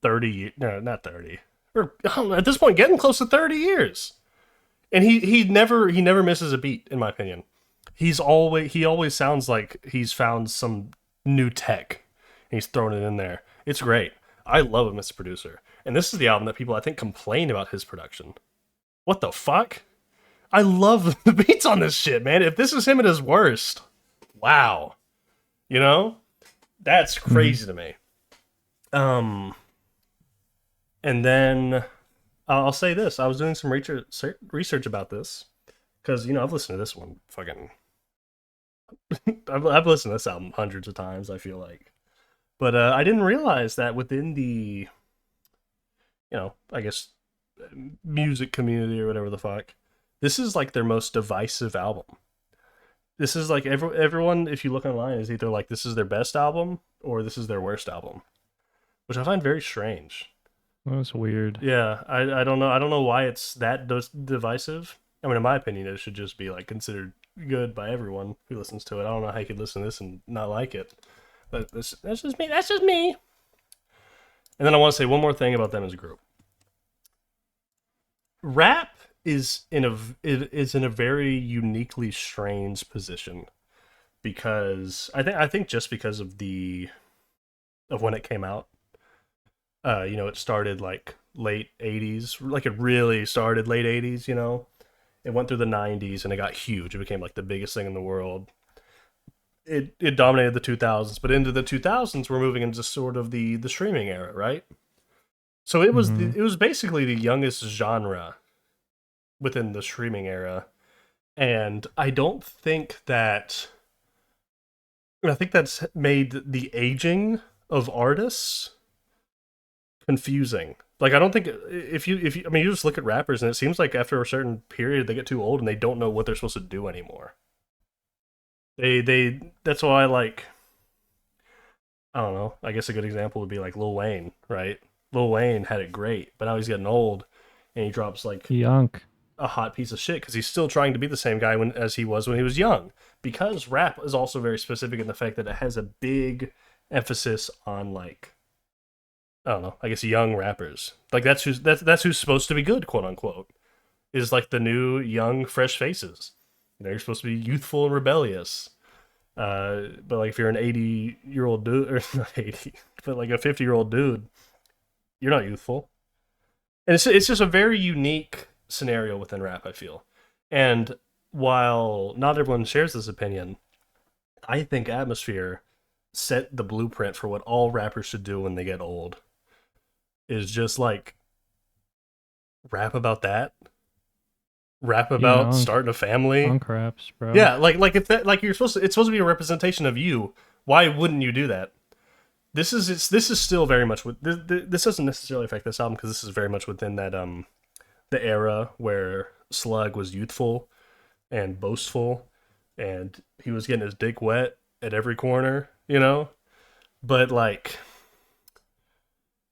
30, no, not 30, or I don't know, at this point getting close to 30 years. And he never misses a beat, in my opinion. He always sounds like he's found some new tech and he's thrown it in there. It's great. I love him as a producer. And this is the album that people I think complain about his production. What the fuck? I love the beats on this shit, man. If this is him at his worst, wow. You know? That's crazy to me. And then I'll say this. I was doing some research about this because, I've listened to this one fucking... I've listened to this album hundreds of times, I feel like. But I didn't realize that within the, I guess, music community or whatever the fuck, this is like their most divisive album. This is like everyone, if you look online, is either like this is their best album or this is their worst album, which I find very strange. That's weird. Yeah, I don't know. I don't know why it's that divisive. I mean, in my opinion, it should just be like considered good by everyone who listens to it. I don't know how you could listen to this and not like it, but that's just me. That's just me. And then I want to say one more thing about them as a group. Rap is in a very uniquely strange position because I think just because of when it came out. It started like late 80s, like it really started late 80s, It went through the 90s and it got huge. It became like the biggest thing in the world. It dominated the 2000s, but into the 2000s we're moving into sort of the streaming era, right? So it was it was basically the youngest genre within the streaming era. And I think that's made the aging of artists confusing. Like, I don't think if you I mean, you just look at rappers and it seems like after a certain period they get too old and they don't know what they're supposed to do anymore. That's why I don't know. I guess a good example would be like Lil Wayne, right? Lil Wayne had it great, but now he's getting old and he drops like Yunk. a hot piece of shit because he's still trying to be the same guy as he was when he was young. Because rap is also very specific in the fact that it has a big emphasis on like, I don't know, I guess young rappers. Like that's who's supposed to be good, quote unquote. Is like the new young fresh faces. You're supposed to be youthful and rebellious. But like if you're an 80-year-old dude, or not 80, but like a 50-year-old dude, you're not youthful. And it's just a very unique scenario within rap, I feel. And while not everyone shares this opinion, I think Atmosphere set the blueprint for what all rappers should do when they get old. Is just like rap about that. Rap about starting a family. Punk raps, bro. Yeah, like if that, like it's supposed to be a representation of you. Why wouldn't you do that? This is still very much with this doesn't necessarily affect this album because this is very much within that the era where Slug was youthful and boastful and he was getting his dick wet at every corner, But like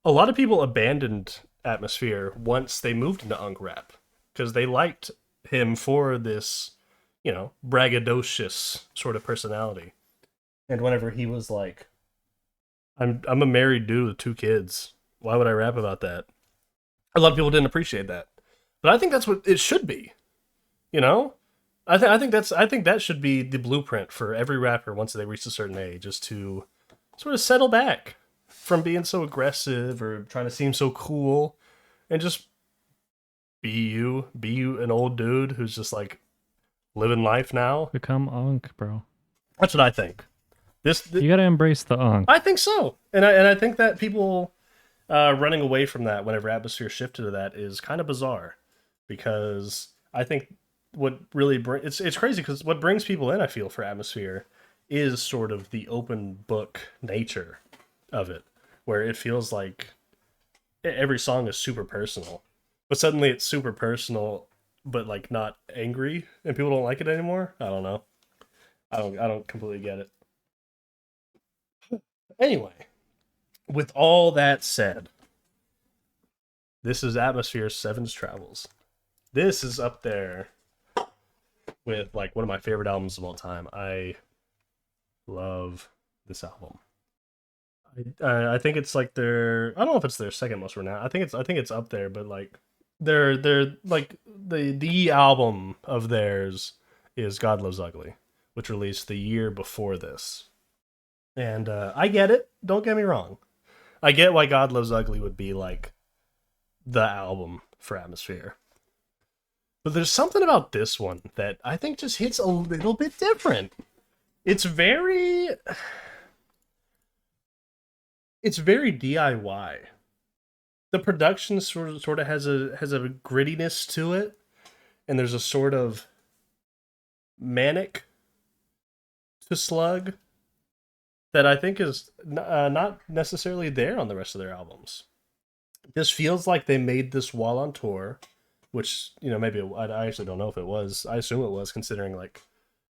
a lot of people abandoned Atmosphere once they moved into Unk Rap because they liked him for this, braggadocious sort of personality. And whenever he was like, I'm a married dude with 2 kids. Why would I rap about that? A lot of people didn't appreciate that. But I think that's what it should be. I think that should be the blueprint for every rapper once they reach a certain age, is to sort of settle back from being so aggressive or trying to seem so cool and just be you an old dude who's just like living life now. Become Unk, bro. That's what I think. You gotta embrace the Unk. I think so, and I think that people running away from that whenever Atmosphere shifted to that is kind of bizarre, because I think what really it's crazy because what brings people in, I feel, for Atmosphere is sort of the open book nature of it, where it feels like every song is super personal, but suddenly it's super personal, but like not angry, and people don't like it anymore. I don't know. I don't completely get it. Anyway, with all that said, this is Atmosphere's Seven's Travels. This is up there with like one of my favorite albums of all time. I love this album. I think it's like their, I don't know if it's their second most renowned. I think it's up there, but like they're like the album of theirs is God Loves Ugly, which released the year before this. And I get it. Don't get me wrong. I get why God Loves Ugly would be like the album for Atmosphere. But there's something about this one that I think just hits a little bit different. It's very DIY. The production sort of has a grittiness to it, and there's a sort of manic to Slug that I think is not necessarily there on the rest of their albums. This feels like they made this while on tour, which, you know, maybe I actually don't know if it was. I assume it was, considering like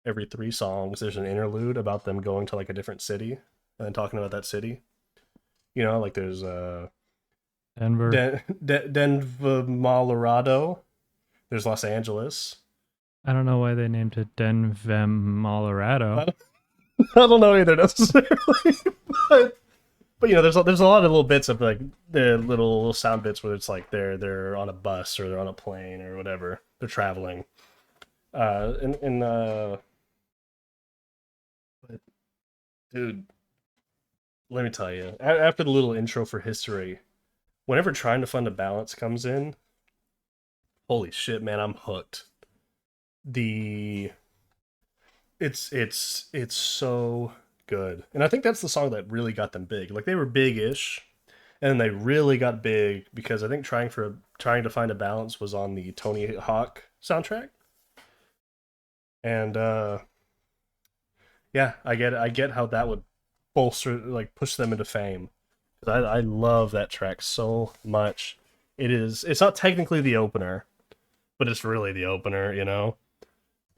every 3 songs there's an interlude about them going to like a different city and talking about that city. You know, like there's Denver, Denver, Colorado. There's Los Angeles. I don't know why they named it Denver, Colorado. I don't know either necessarily, but you know, there's a lot of little bits of like the little sound bits where it's like they're on a bus or they're on a plane or whatever, they're traveling. But dude, let me tell you, after the little intro for history, whenever Trying to Find a Balance comes in, holy shit, man, I'm hooked. It's so good. And I think that's the song that really got them big. Like, they were big-ish, and they really got big because I think Trying to Find a Balance was on the Tony Hawk soundtrack. And yeah, I get it. I get how that would bolster, like, push them into fame. I love that track so much. It's not technically the opener, but it's really the opener, you know?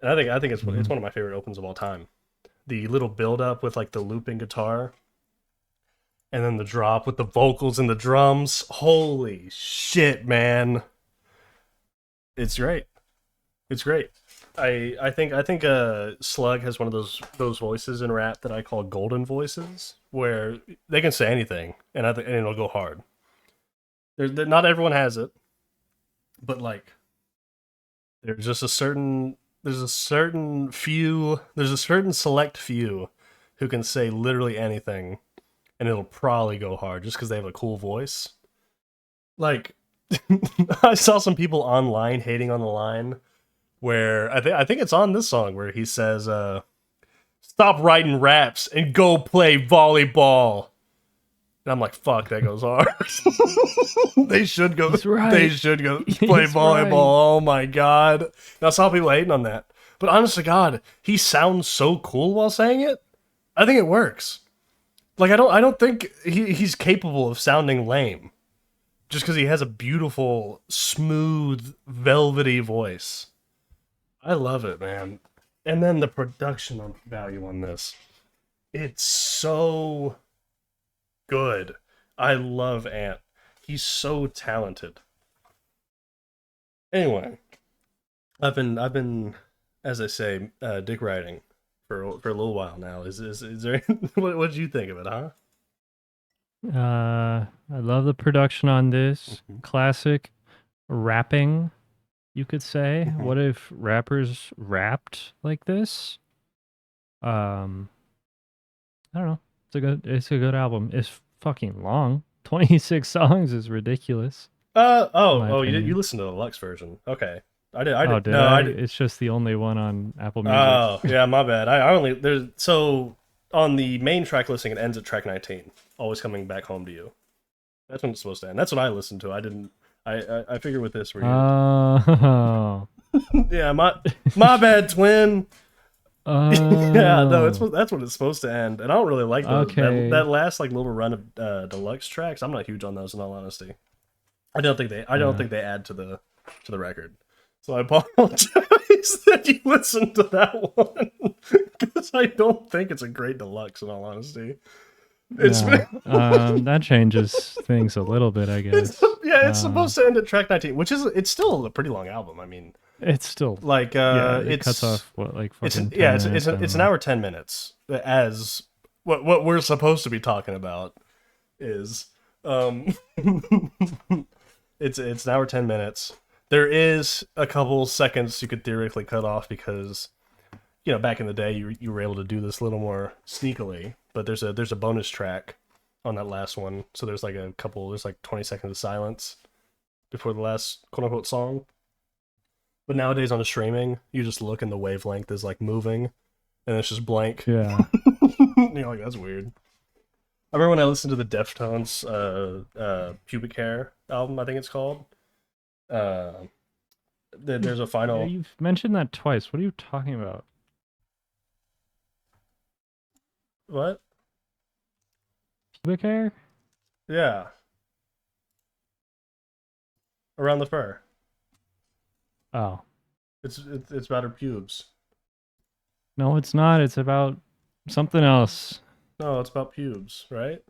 And I think it's one of my favorite opens of all time. The little build up with like the looping guitar, and then the drop with the vocals and the drums. Holy shit, man! It's great. It's great. I think Slug has one of those voices in rap that I call golden voices, where they can say anything and and it'll go hard. Not everyone has it, but like there's a certain select few who can say literally anything and it'll probably go hard just because they have a cool voice. Like, I saw some people online hating on the line where I think it's on this song where he says, "Stop writing raps and go play volleyball." And I'm like, "Fuck, that goes hard." They should go. Right. They should go play volleyball. Right. Oh my god! And I saw people hating on that, but honest to God, he sounds so cool while saying it. I think it works. Like, I don't think he's capable of sounding lame, just because he has a beautiful, smooth, velvety voice. I love it, man. And then the production value on this, it's so good. I love Ant. He's so talented. Anyway, I've been, as I say, dick riding for a little while now. Is there what did you think of it, huh? I love the production on this. Classic rapping, you could say. What if rappers rapped like this? I don't know. It's a good album. It's fucking long. 26 songs is ridiculous. You listened to the Lux version. Okay. I did. It's just the only one on Apple Music. Oh, yeah, my bad. I only on the main track listing it ends at track 19. Always Coming Back Home to You. That's when it's supposed to end. That's what I listened to. I didn't I figured with this Oh. Yeah, my bad, twin. Yeah, no, that's what it's supposed to end, and I don't really like those. That last like little run of deluxe tracks. I'm not huge on those, in all honesty. I don't think they add to the record. So I apologize that you listened to that one, because I don't think it's a great deluxe, in all honesty. It's that changes things a little bit, I guess. It's supposed to end at track 19, which is it's still a pretty long album. I mean, it's still like it cuts off what, like fucking 10 minutes, it's an hour 10 minutes, as what we're supposed to be talking about is it's an hour 10 minutes. There is a couple seconds you could theoretically cut off because, you know, back in the day you were able to do this a little more sneakily, but there's a bonus track on that last one, so there's like 20 seconds of silence before the last quote unquote song. But nowadays on the streaming, you just look and the wavelength is like moving, and it's just blank. Yeah. You're like, that's weird. I remember when I listened to the Deftones Pubic Hair album, I think it's called. There's a final. Yeah, you've mentioned that twice. What are you talking about? What? Pubic hair? Yeah. Around the fur. Oh. It's about her pubes. No, it's not. It's about something else. No, it's about pubes, right?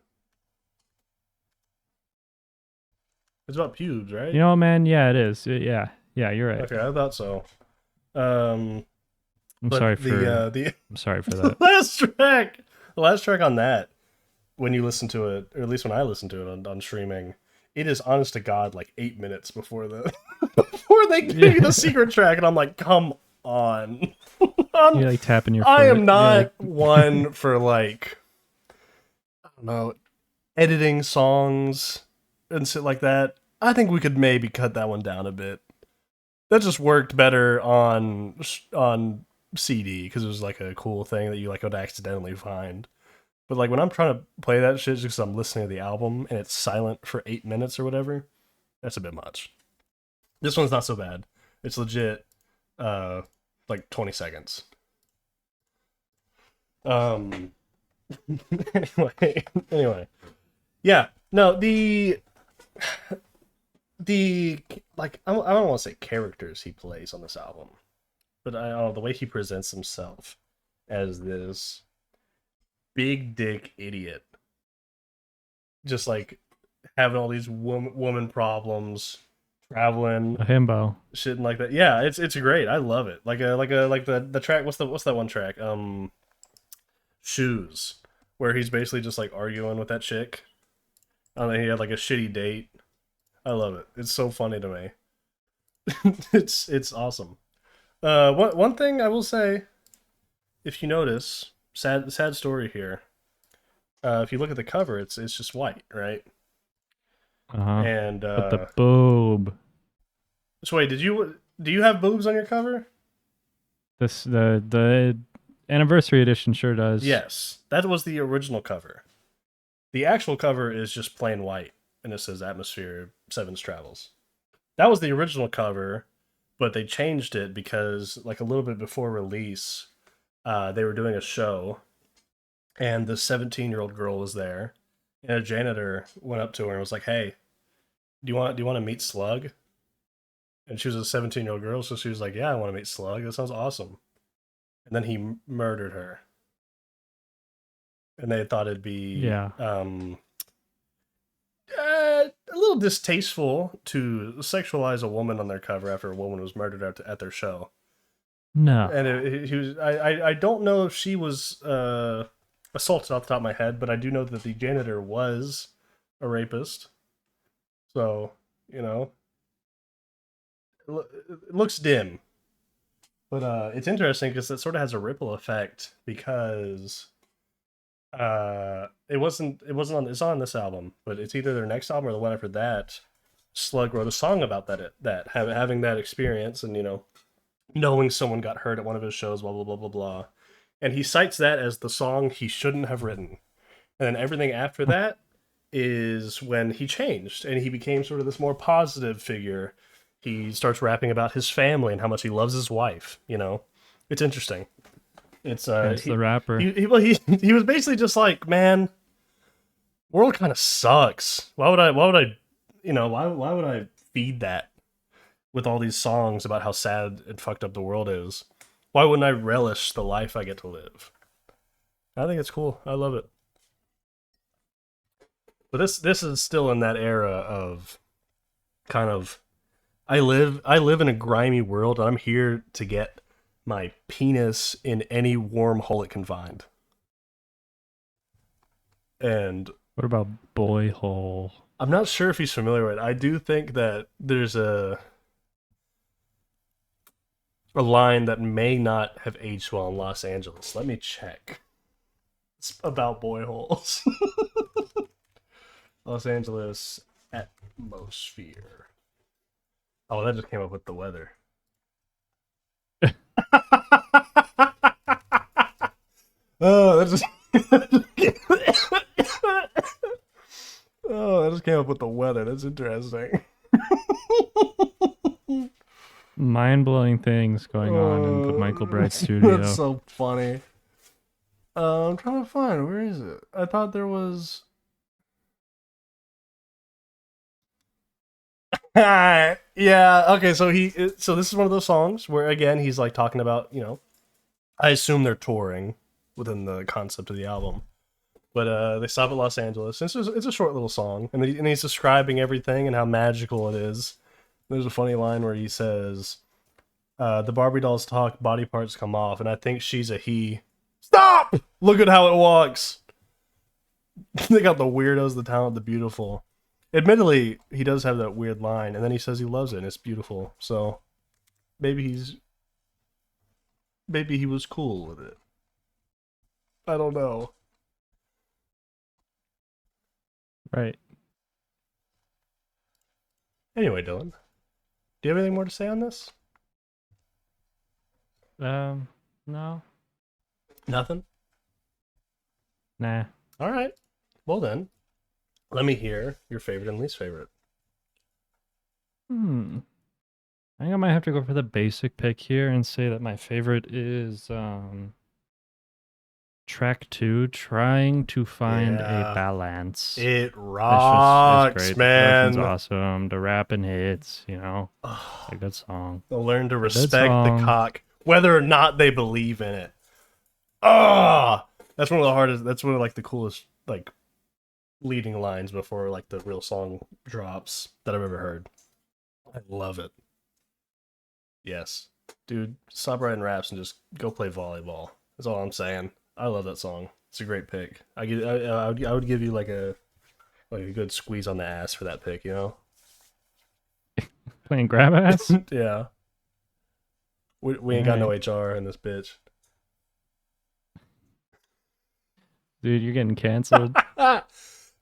It's about pubes, right? You know, man. Yeah, it is. Yeah, you're right. Okay, I thought so. I'm sorry for that. The last track on that, when you listen to it, or at least when I listen to it on streaming, it is honest to God like 8 minutes before before they give you the secret track, and I'm like, come on. You're like tapping your foot. I am not one for like, I don't know, editing songs and shit like that. I think we could maybe cut that one down a bit. That just worked better on CD because it was like a cool thing that you like would accidentally find. But like when I'm trying to play that shit just because I'm listening to the album and it's silent for 8 minutes or whatever, that's a bit much. This one's not so bad. It's legit, like 20 seconds. Anyway, yeah. No, the like I don't want to say characters he plays on this album, but I don't know, the way he presents himself as this big dick idiot, just like having all these woman problems, traveling, a himbo, shitting like that. Yeah, it's great. I love it. Like the track. What's that one track? Shoes, where he's basically just like arguing with that chick. He had like a shitty date. I love it. It's so funny to me. It's awesome. One thing I will say, if you notice, sad story here. If you look at the cover, it's just white, right? And but the boob. So wait, do you have boobs on your cover? The anniversary edition sure does. Yes, that was the original cover. The actual cover is just plain white, and it says Atmosphere 7's Travels. That was the original cover, but they changed it because, like, a little bit before release, they were doing a show, and the 17-year-old girl was there, and a janitor went up to her and was like, "Hey, do you want to meet Slug?" And she was a 17-year-old girl, so she was like, "Yeah, I want to meet Slug. That sounds awesome." And then he murdered her. And they thought it'd be a little distasteful to sexualize a woman on their cover after a woman was murdered at their show. No. And he was. I don't know if she was assaulted off the top of my head, but I do know that the janitor was a rapist. So, you know, it looks dim. But it's interesting because it sort of has a ripple effect because it's not on this album, but it's either their next album or the one after that. Slug wrote a song about having that experience, and, you know, knowing someone got hurt at one of his shows, blah blah blah blah blah, and he cites that as the song he shouldn't have written. And then everything after that is when he changed and he became sort of this more positive figure he starts rapping about his family and how much he loves his wife. You know, it's interesting. It's the rapper. He was basically just like, man, world kind of sucks. Why would I why would I feed that with all these songs about how sad and fucked up the world is? Why wouldn't I relish the life I get to live? I think it's cool. I love it. But this is still in that era of kind of I live in a grimy world, and I'm here to get my penis in any warm hole it can find. And what about Boy Hole? I'm not sure if he's familiar with it. I do think that there's a line that may not have aged well in Los Angeles. Let me check. It's about boy holes. Los Angeles atmosphere. Oh, that just came up with the weather. Oh, that just oh, that just came up with the weather. That's interesting. Mind-blowing things going on in the Michael Bright studio. That's so funny. I'm trying to find, where is it? I thought there was. Yeah, okay, so this is one of those songs where, again, he's like talking about, you know, I assume they're touring within the concept of the album, but they stop at Los Angeles. It's a short little song, and he's describing everything and how magical it is. There's a funny line where he says, the Barbie dolls talk, body parts come off, and I think she's a he. Stop! Look at how it walks. They got the weirdos, the talent, the beautiful. Admittedly, he does have that weird line, and then he says he loves it, and it's beautiful. So maybe he was cool with it. I don't know. Right. Anyway, Dylan, do you have anything more to say on this? No. Nothing? Nah. All right. Well then, let me hear your favorite and least favorite. I think I might have to go for the basic pick here and say that my favorite is track 2, Trying to Find a Balance. It rocks, it's great. man. The awesome. The rapping hits, you know. A good song. They'll learn to respect the cock, whether or not they believe in it. That's one of the hardest. That's one of like the coolest like leading lines before like the real song drops that I've ever heard. I love it. Yes, dude, stop writing raps and just go play volleyball. That's all I'm saying. I love that song. It's a great pick. I would give you like a good squeeze on the ass for that pick. You know, playing grab ass. Yeah. We ain't got no HR in this bitch. Dude, you're getting canceled.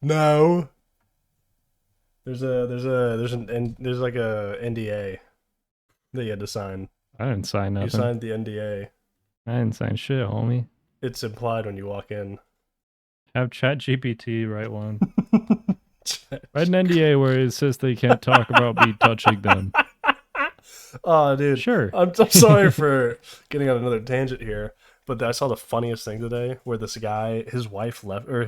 No. There's like a NDA that you had to sign. I didn't sign nothing. You signed the NDA. I didn't sign shit, homie. It's implied when you walk in. Have ChatGPT write one. Write an NDA where it says they can't talk about me touching them. Oh, dude. Sure. I'm sorry for getting on another tangent here, but I saw the funniest thing today where this guy, his wife left, or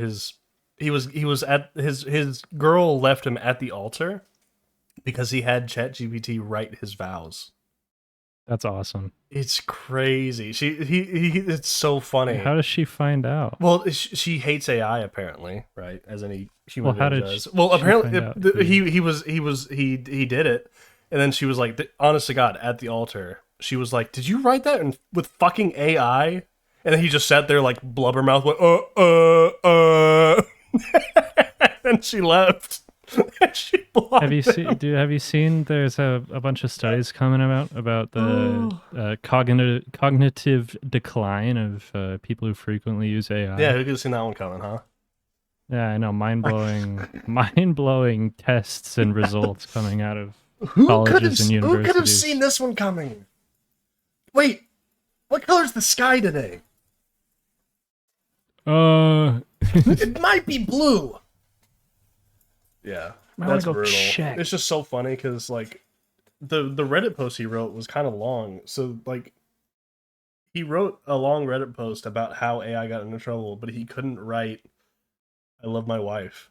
he was at his girl left him at the altar because he had ChatGPT write his vows. That's awesome. It's crazy. It's so funny. How does she find out? Well, she hates AI apparently, right? As any human being does. Well, apparently he did it, and then she was like, honest to God, at the altar, she was like, "Did you write that with fucking AI?" And then he just sat there like blubbermouth, went and she left. She have you seen? There's a bunch of studies coming about the cognitive decline of people who frequently use AI. Yeah, who could have seen that one coming, huh? Yeah, I know. Mind blowing tests and results coming out of colleges and universities. Who could have seen this one coming? Wait, what color's the sky today? It might be blue. Yeah, that's brutal. Check. It's just so funny because like the Reddit post he wrote was kind of long. So like, he wrote a long Reddit post about how AI got into trouble, but he couldn't write "I love my wife."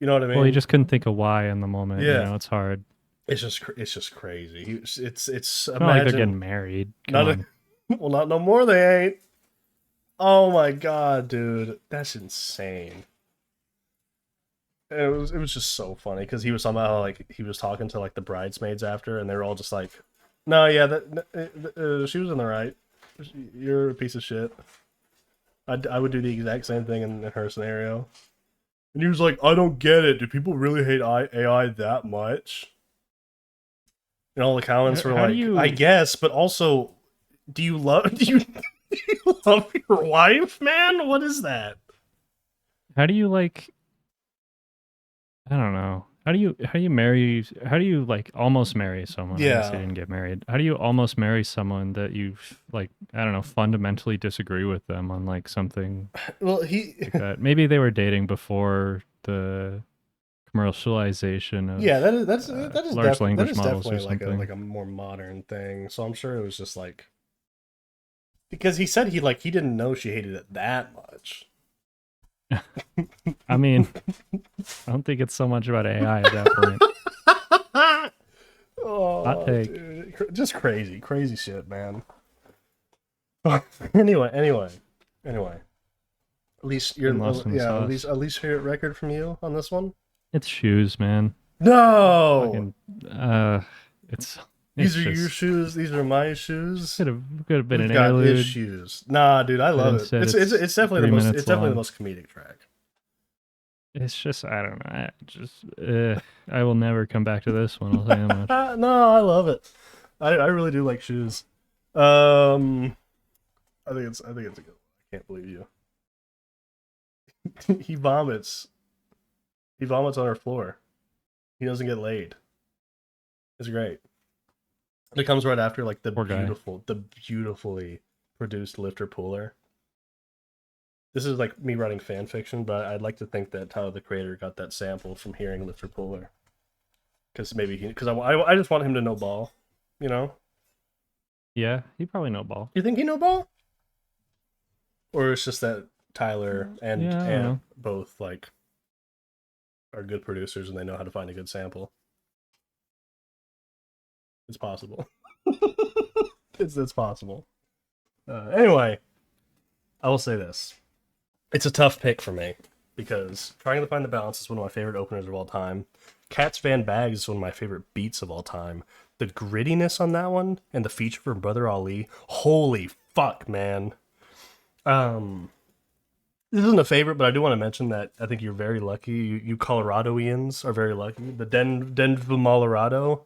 You know what I mean? Well, he just couldn't think of why in the moment. Yeah. You know, it's hard. It's just crazy. It's It's not like they're getting married. Well, not no more. They ain't. Oh my god, dude, that's insane. And it was just so funny because he was somehow like he was talking to like the bridesmaids after, and they were all just like, "No, yeah, she was in the right. You're a piece of shit." I would do the exact same thing in her scenario. And he was like, "I don't get it. Do people really hate AI that much?" And all the comments were like, "I guess, but also, do you love you love your wife, man? What is that?" How do you like? I don't know. How do you marry? How do you like almost marry someone? Yeah. I guess they didn't get married. How do you almost marry someone that you like? I don't know. Fundamentally disagree with them on like something. Well, like that. Maybe they were dating before the commercialization of that is large language models definitely or something. like a more modern thing. So I'm sure it was just like because he said he didn't know she hated it that much. I mean, I don't think it's so much about AI at that point. Hot take. Dude. Just crazy shit, man. anyway. At least you're at least favorite record from you on this one. It's shoes, man. No. It's these are your shoes. These are my shoes. Could have been We've an got interlude. his shoes. Nah, dude, I love it. It's definitely the most comedic track. It's just I don't know. I will never come back to this one. I'll tell you that much. No, I love it. I really do like shoes. I think it's a good one. I can't believe you. He vomits. He vomits on her floor. He doesn't get laid. It's great. It comes right after like the beautifully produced Lifter Puller. This is like me writing fan fiction, but I'd like to think that Tyler the Creator got that sample from hearing Lifter Puller. Because I just want him to know ball, you know? Yeah, he probably know ball. You think he know ball? Or it's just that Tyler and both like are good producers and they know how to find a good sample. It's possible. it's possible. Anyway, I will say this. It's a tough pick for me because Trying to Find the Balance is one of my favorite openers of all time. Cats Van Bags is one of my favorite beats of all time. The grittiness on that one and the feature from Brother Ali, holy fuck, man. This isn't a favorite, but I do want to mention that I think you're very lucky. You Coloradoians are very lucky. The Denver, Colorado,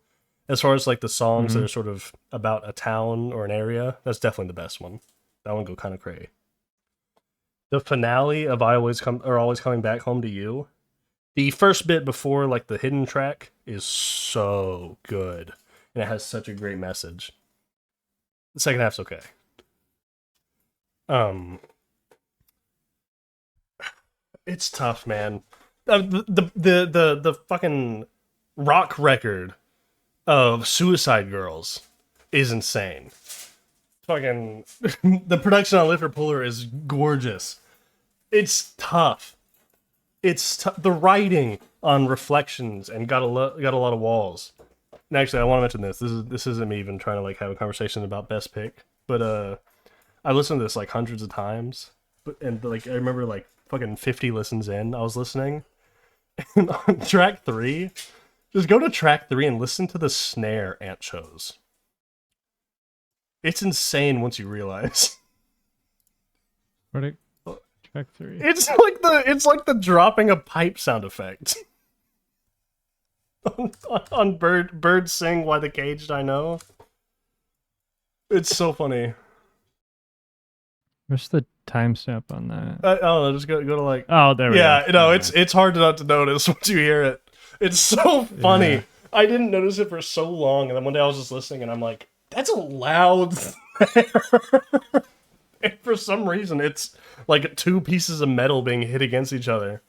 as far as like the songs that are sort of about a town or an area, that's definitely the best one. That one go kind of crazy. The finale of Always Coming Back Home to You. The first bit before like the hidden track is so good. And it has such a great message. The second half's okay. It's tough, man. The fucking rock record of Suicide Girls is insane. Fucking the production on Lifter Puller is gorgeous. It's tough. The writing on Reflections and got a lot of walls. And actually, I want to mention this. This isn't me even trying to like have a conversation about best pick, but I listened to this like hundreds of times, and like I remember like fucking 50 listens in, I was listening, and on track 3, just go to track 3 and listen to the snare Ant chose. It's insane once you realize. Track 3. It's like the dropping a pipe sound effect. on bird sing Why the Caged I Know. It's so funny. Where's the timestamp on that? Oh, just go to like. Oh, there we go. Yeah, no, it's hard not to notice once you hear it. It's so funny. Yeah. I didn't notice it for so long, and then one day I was just listening, and I'm like, "That's a loud." And for some reason, it's like 2 pieces of metal being hit against each other.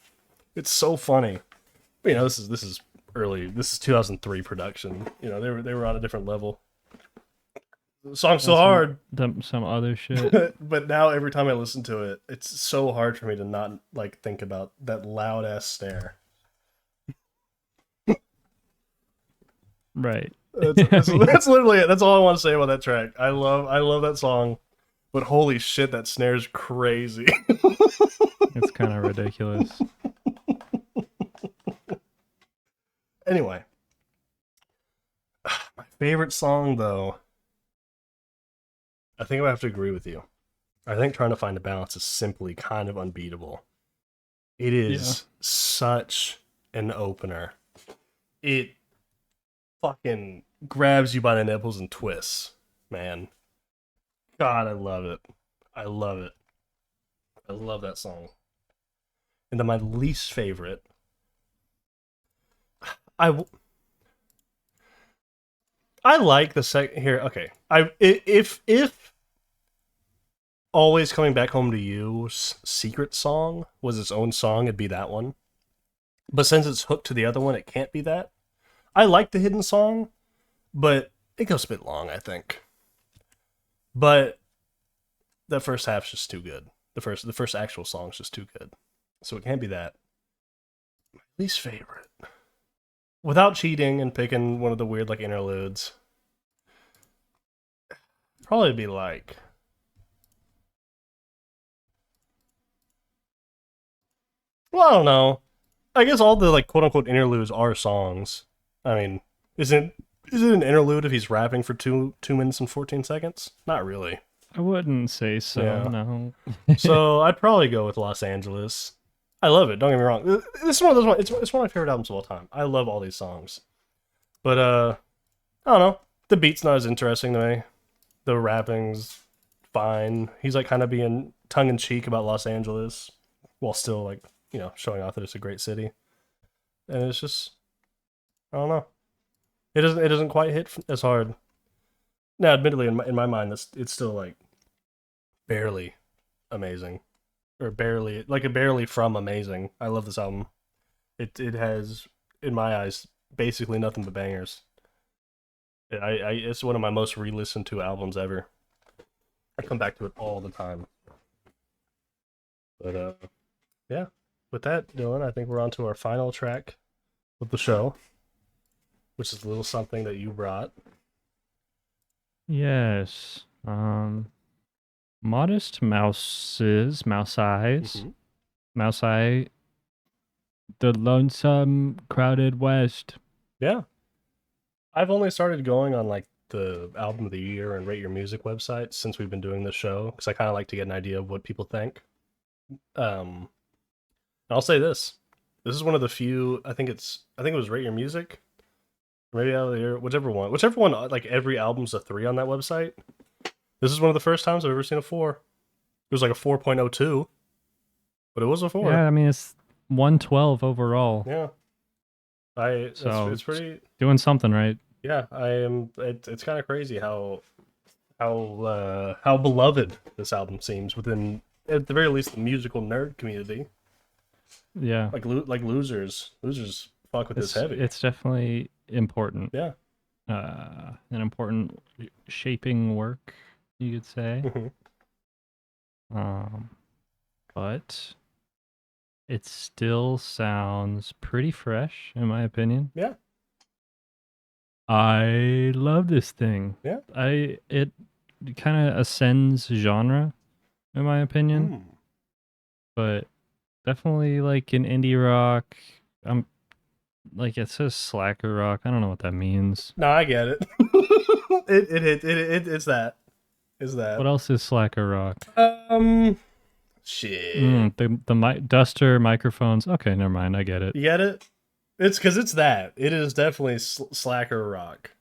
It's so funny. But, you know, this is early. This is 2003 production. You know, they were on a different level. The song's so hard. Some other shit. But now every time I listen to it, it's so hard for me to not like think about that loud ass snare. Right. That's literally it. That's all I want to say about that track. I love that song, but holy shit, that snare's crazy. It's kind of ridiculous. Anyway, my favorite song though, I think I have to agree with you. I think Trying to Find a Balance is simply kind of unbeatable. It is such an opener. It fucking grabs you by the nipples and twists, man. God, I love it. I love it. I love that song. And then my least favorite, I like the second here. Okay, if Always Coming Back Home to You's secret song was its own song, it'd be that one. But since it's hooked to the other one, it can't be that. I like the hidden song, but it goes a bit long, I think. But the first half's just too good. The first actual song's just too good. So it can't be that. My least favorite. Without cheating and picking one of the weird like interludes. Probably be like well, I don't know. I guess all the like quote unquote interludes are songs. I mean, is it an interlude if he's rapping for 2 minutes and 14 seconds? Not really. I wouldn't say so. Yeah. No. So I'd probably go with Los Angeles. I love it. Don't get me wrong. This is one of those ones. It's one of my favorite albums of all time. I love all these songs, but I don't know. The beat's not as interesting to me. The rapping's fine. He's like kind of being tongue in cheek about Los Angeles, while still like showing off that it's a great city. And it's just I don't know. It doesn't quite hit as hard. Now, admittedly, in my mind, it's still like barely amazing. Or barely from amazing. I love this album. It has, in my eyes, basically nothing but bangers. It's one of my most re-listened to albums ever. I come back to it all the time. But yeah. With that, Dylan, I think we're on to our final track of the show, which is a little something that you brought. Yes. Modest Mouse's Mouse Eyes. Mm-hmm. Mouse Eye. The Lonesome Crowded West. Yeah. I've only started going on like the album of the year and Rate Your Music website since we've been doing this show, because I kind of like to get an idea of what people think. I'll say this is one of the few, I think it was Rate Your Music, maybe out of the year, whichever one, like every album's a 3 on that website. This is one of the first times I've ever seen a 4. It was like a 4.02, but it was a 4. Yeah, I mean, it's 112 overall. Yeah. It's pretty doing something right. Yeah, it's kind of crazy how beloved this album seems within, at the very least, the musical nerd community. Yeah. Like losers fuck with this heavy. It's definitely important. Yeah. An important shaping work, you could say. Mm-hmm. But it still sounds pretty fresh, in my opinion. Yeah. I love this thing. Yeah. It kind of ascends genre, in my opinion. But definitely like an indie rock. Like it says slacker rock. I don't know what that means. No, I get it. It's that. Is that? What else is slacker rock? Shit. The Duster microphones. Okay, never mind. I get it. You get it? It's because it's that. It is definitely slacker rock.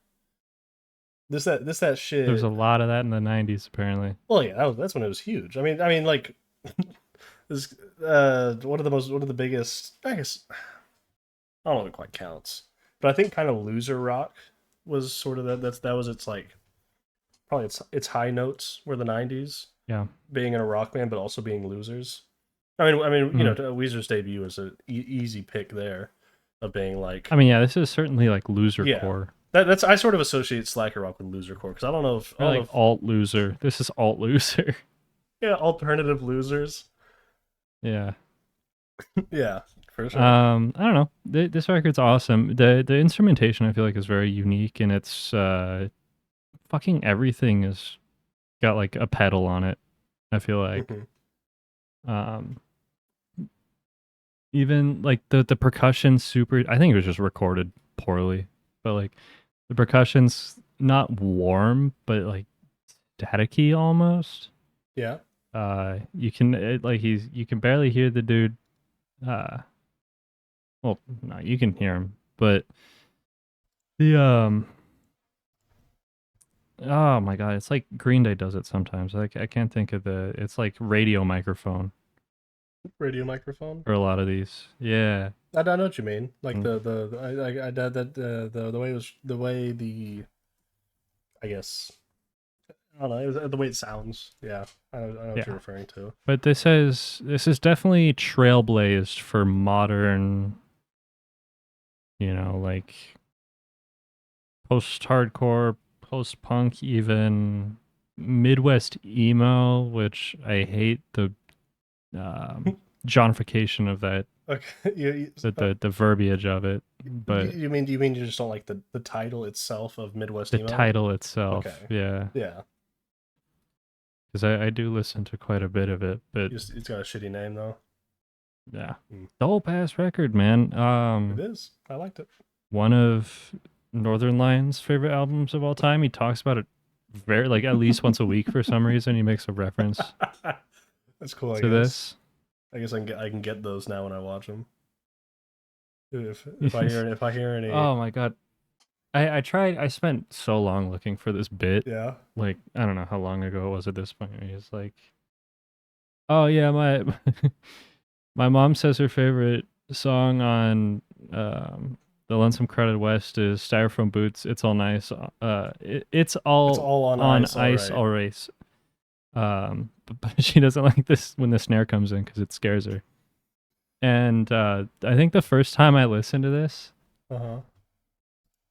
This that shit. There's a lot of that in the 90s, apparently. Well, yeah, that's when it was huge. I mean, like, this one of the biggest. I guess I don't know if it quite counts, but I think kind of loser rock was sort of that was its like probably its high notes were the 90s. Yeah, being in a rock band, but also being losers. I mean, Weezer's debut was an easy pick there. of being like. I mean, yeah, this is certainly like loser Yeah. core. That's I sort of associate slacker rock with loser core because I don't know if Alt loser. This is alt loser. Yeah, alternative losers. Yeah. Yeah, for sure. I don't know. This record's awesome. The instrumentation I feel like is very unique, and it's fucking everything is got like a pedal on it. I feel like, even like the percussion super. I think it was just recorded poorly, but like the percussion's not warm, but like staticky almost. Yeah. You can you can barely hear the dude. Well, no, you can hear him, but the oh my god, it's like Green Day does it sometimes. Like I can't think of it's like radio microphone Radio microphone for a lot of these. Yeah, I know what you mean. Like the way I guess I don't know, it was the way it sounds. Yeah, I know what you're referring to. But this is definitely trailblazed for modern, like post-hardcore, post-punk, even Midwest emo, which I hate the Johnification of that. Okay, the verbiage of it. But you mean you just don't like the title itself of Midwest emo? The title itself. Okay. Yeah. Yeah. Because I do listen to quite a bit of it, but it's got a shitty name though. Yeah. Dope ass record, man. It is. I liked it. One of Northern Lions' favorite albums of all time. He talks about it very at least once a week for some reason. He makes a reference. That's cool. To this. I guess I can get those now when I watch them. If I hear any. Oh my god. I tried. I spent so long looking for this bit. Yeah. Like I don't know how long ago it was at this point. He's like, "Oh yeah, my my mom says her favorite song on the Lonesome Crowded West is Styrofoam Boots. It's all nice. It's all on ice, all race. But she doesn't like this when the snare comes in because it scares her. And I think the first time I listened to this,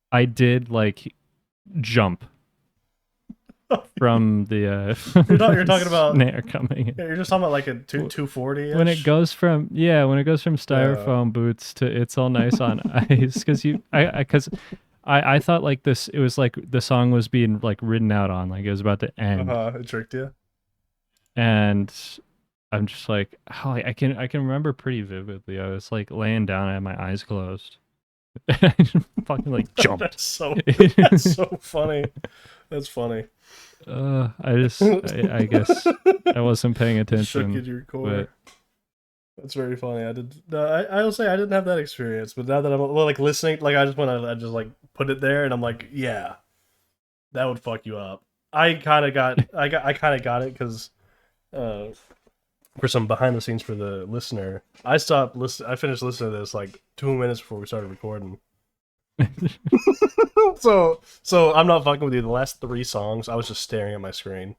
I did jump from the you're talking about snare coming in. Yeah, you're just talking about like a 240 when it goes from Styrofoam Boots to It's All Nice on Ice, because I thought this, it was like the song was being ridden out on, it was about to end. It tricked you. And I'm just like, oh, I can remember pretty vividly. I was laying down, I had my eyes closed. I just fucking jumped. That's so funny. That's funny. I guess I wasn't paying attention. Shook in your core. That's very funny. I will say I didn't have that experience, but now that I'm listening, I just put it there and I'm like, yeah, that would fuck you up. I kind of got it because for some behind the scenes for the listener, I finished listening to this 2 minutes before we started recording. so I'm not fucking with you. The last 3 songs, I was just staring at my screen,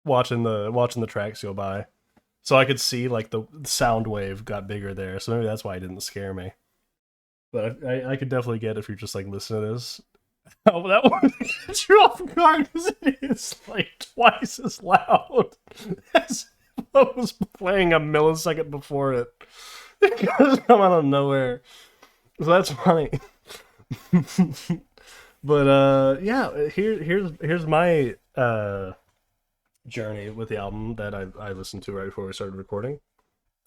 watching the tracks go by, so I could see the sound wave got bigger there. So maybe that's why it didn't scare me. But I could definitely get if you're just listening to this. Oh, that one gets you off guard because it is twice as loud as what was playing a millisecond before it. It goes come out of nowhere. So that's funny. But yeah, here's my journey with the album that I listened to right before we started recording.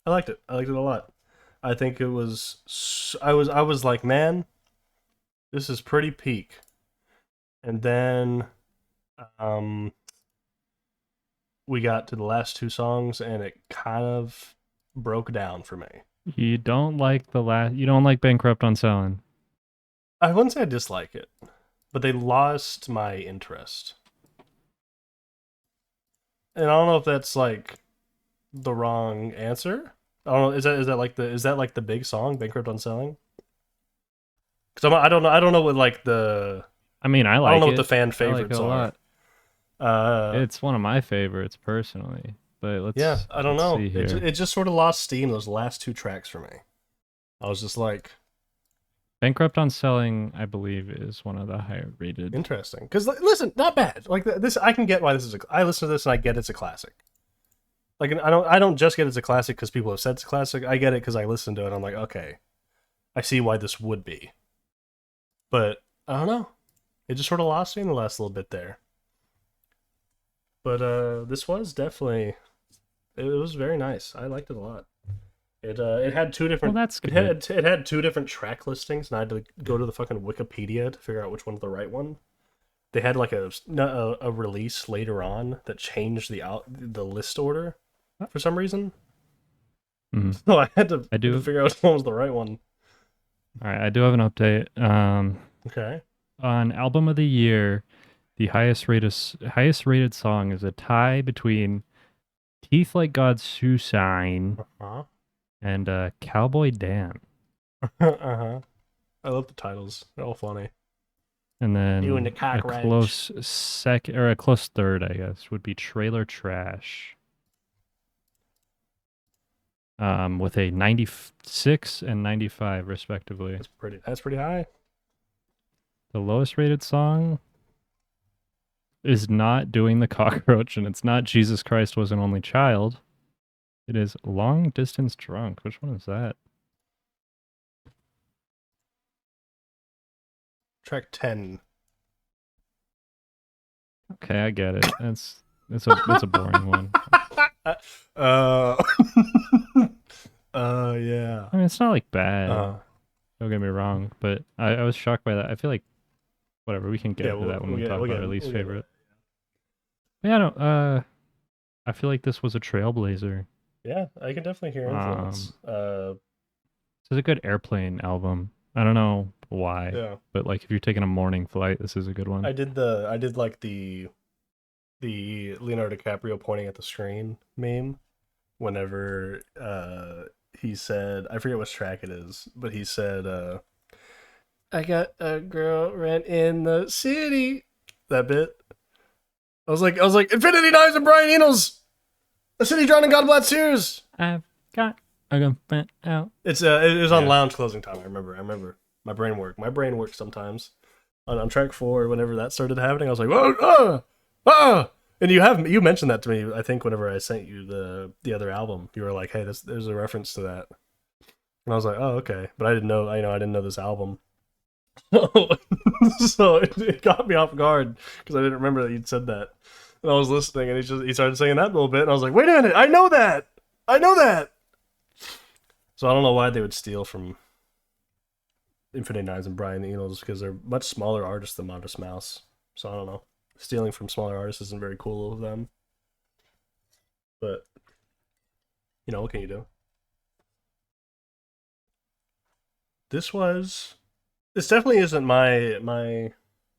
I liked it a lot. I think it was I was like, man, this is pretty peak. And then we got to the last 2 songs and it kind of broke down for me. You don't like Bankrupt on Selling? I wouldn't say I dislike it, but they lost my interest. And I don't know if that's the wrong answer. I don't know. Is that the big song, Bankrupt on Selling? Because I don't know what the. I mean, I don't know what the fan favorites are. It's one of my favorites personally. But I don't know. It just sort of lost steam those last 2 tracks for me. I was just like, Bankrupt on Selling, I believe, is one of the higher rated. Interesting. Because listen, not bad. Like this, I can get why this is. I listen to this and I get it's a classic. Like I don't just get it's a classic because people have said it's a classic. I get it because I listened to it. And I'm like, okay, I see why this would be. But I don't know. It just sort of lost me in the last little bit there. But this was definitely. It was very nice. I liked it a lot. It had two different. Well, that's good. It had two different track listings, and I had to go to the fucking Wikipedia to figure out which one's the right one. They had like a release later on that changed the list order for some reason. Mm-hmm. So I had to figure out which one was the right one. All right, I do have an update. Okay. On Album of the Year, the highest rated song is a tie between Teeth Like God's Shoe Shine and Cowboy Dan. I love the titles. They're all funny. And then You and the a cockroach. close second, or a close third, I guess, would be Trailer Trash. With a 96 and 95 respectively. That's pretty high. The lowest rated song is not Doing the Cockroach, and it's not Jesus Christ Was an Only Child. It is Long Distance Drunk. Which one is that? Track 10. Okay, I get it. It's a boring one. Yeah. I mean, it's not like bad. Don't get me wrong, but I was shocked by that. I feel like whatever, we can get to that when we talk about our least favorite. Yeah, no, I feel like this was a trailblazer. Yeah, I can definitely hear influence. This is a good airplane album. I don't know why, but like if you're taking a morning flight, this is a good one. I did like the Leonardo DiCaprio pointing at the screen meme whenever he said, I forget which track it is, but he said, I got a girl rent in the city. That bit. I was like, Infinity Knives and Brian Eno's A City Drawn in God Blood Tears. I've got a gun bent out. It was on Lounge Closing Time. I remember. My brain works sometimes. On track 4, whenever that started happening, I was like, whoa, and you mentioned that to me. I think whenever I sent you the other album, you were like, hey, there's a reference to that, and I was like, oh, okay, but I didn't know this album. So it got me off guard because I didn't remember that you'd said that, and I was listening, and he started saying that a little bit, and I was like, wait a minute, I know that. So I don't know why they would steal from Infinite Knives and Brian Eno's, because they're much smaller artists than Modest Mouse. So I don't know. Stealing from smaller artists isn't very cool of them. But, what can you do? This definitely isn't my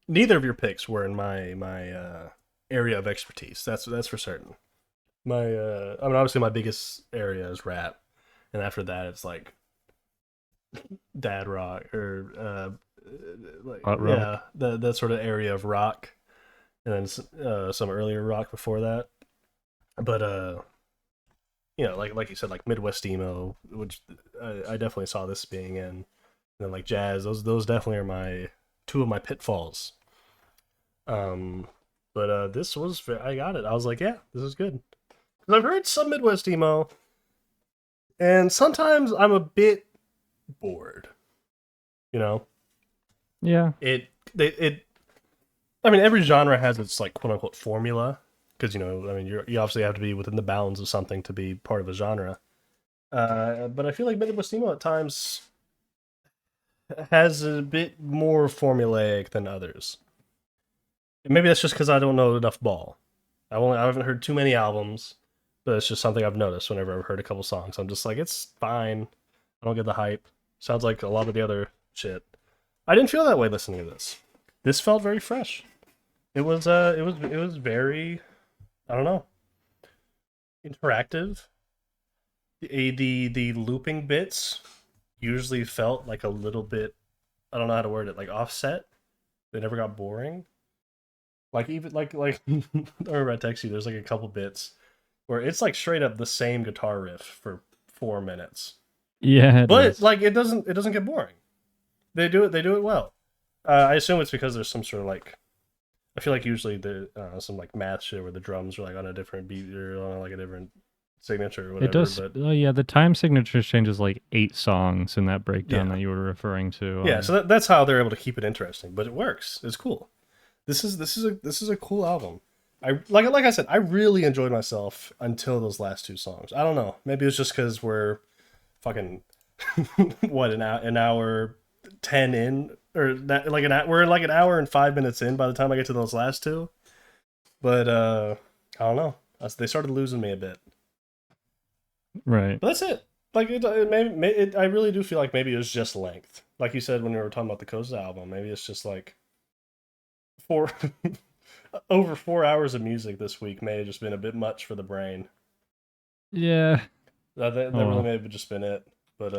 neither of your picks were in my area of expertise. That's for certain. Obviously my biggest area is rap, and after that it's like dad rock or rock. That sort of area of rock, and then some earlier rock before that. But like you said, like Midwest emo, which I definitely saw this being in, and then like jazz. Those definitely are two of my pitfalls. But this was, I got it. I was like, yeah, this is good. Because I've heard some Midwest emo, and sometimes I'm a bit bored. Yeah. Every genre has its like quote unquote formula, because you obviously have to be within the bounds of something to be part of a genre. But I feel like Midwest emo at times has a bit more formulaic than others. And maybe that's just because I don't know enough ball. I haven't heard too many albums, but it's just something I've noticed whenever I've heard a couple songs. I'm just like, it's fine. I don't get the hype. Sounds like a lot of the other shit. I didn't feel that way listening to this. This felt very fresh. It was very, I don't know, interactive. The looping bits usually felt like a little bit, I don't know how to word it, like offset. They never got boring. Like even like I remember I texted you, there's like a couple bits where it's like straight up the same guitar riff for 4 minutes. Yeah, but like it doesn't get boring. They do it well. I assume it's because there's some sort of like, I feel like usually the some like math shit where the drums are like on a different beat or on like a different signature or whatever. It does. But Yeah, the time signature changes like 8 songs in that breakdown that you were referring to. Yeah, so that's how they're able to keep it interesting. But it works. It's cool. This is a cool album. I like I said, I really enjoyed myself until those last 2 songs. I don't know. Maybe it's just because we're fucking what an hour 10 in, or that, like we're like an hour and 5 minutes in by the time I get to those last 2. But I don't know. They started losing me a bit. Right. But that's it. Like I really do feel like maybe it was just length. Like you said when we were talking about the Kosa album, maybe it's just like four over 4 hours of music this week may have just been a bit much for the brain. Yeah. That really may have just been it. But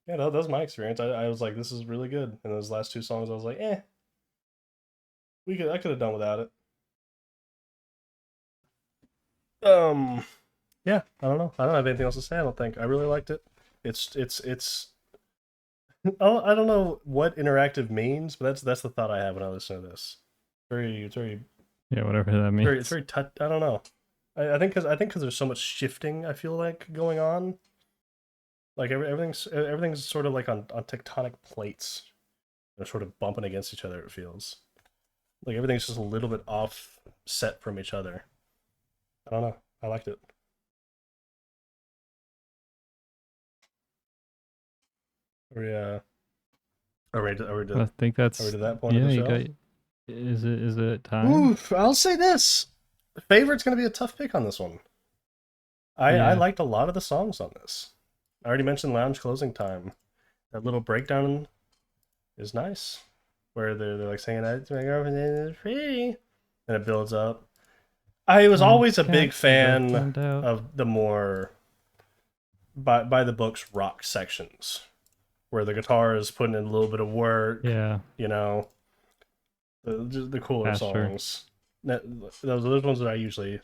yeah, that was my experience. I was like, this is really good. And those last 2 songs, I was like, I could have done without it. Yeah, I don't know. I don't have anything else to say. I don't think. I really liked it. It's I don't know what interactive means, but that's the thought I have when I listen to this. It's very yeah, whatever that means. it's very I don't know. I think because there's so much shifting. I feel like going on. Like everything's sort of like on tectonic plates. They're sort of bumping against each other. It feels like everything's just a little bit offset from each other. I don't know. I liked it. Are we I think that's. Are we to that point of the show? Is it time? Oof, I'll say this. Favorite's gonna be a tough pick on this one. I liked a lot of the songs on this. I already mentioned Lounge Closing Time. That little breakdown is nice. Where they're like saying, "My girlfriend is pretty," and it builds up. I was always a big fan of the more by the books rock sections, where the guitar is putting in a little bit of work. Yeah, you know, the cooler songs. Those ones that I usually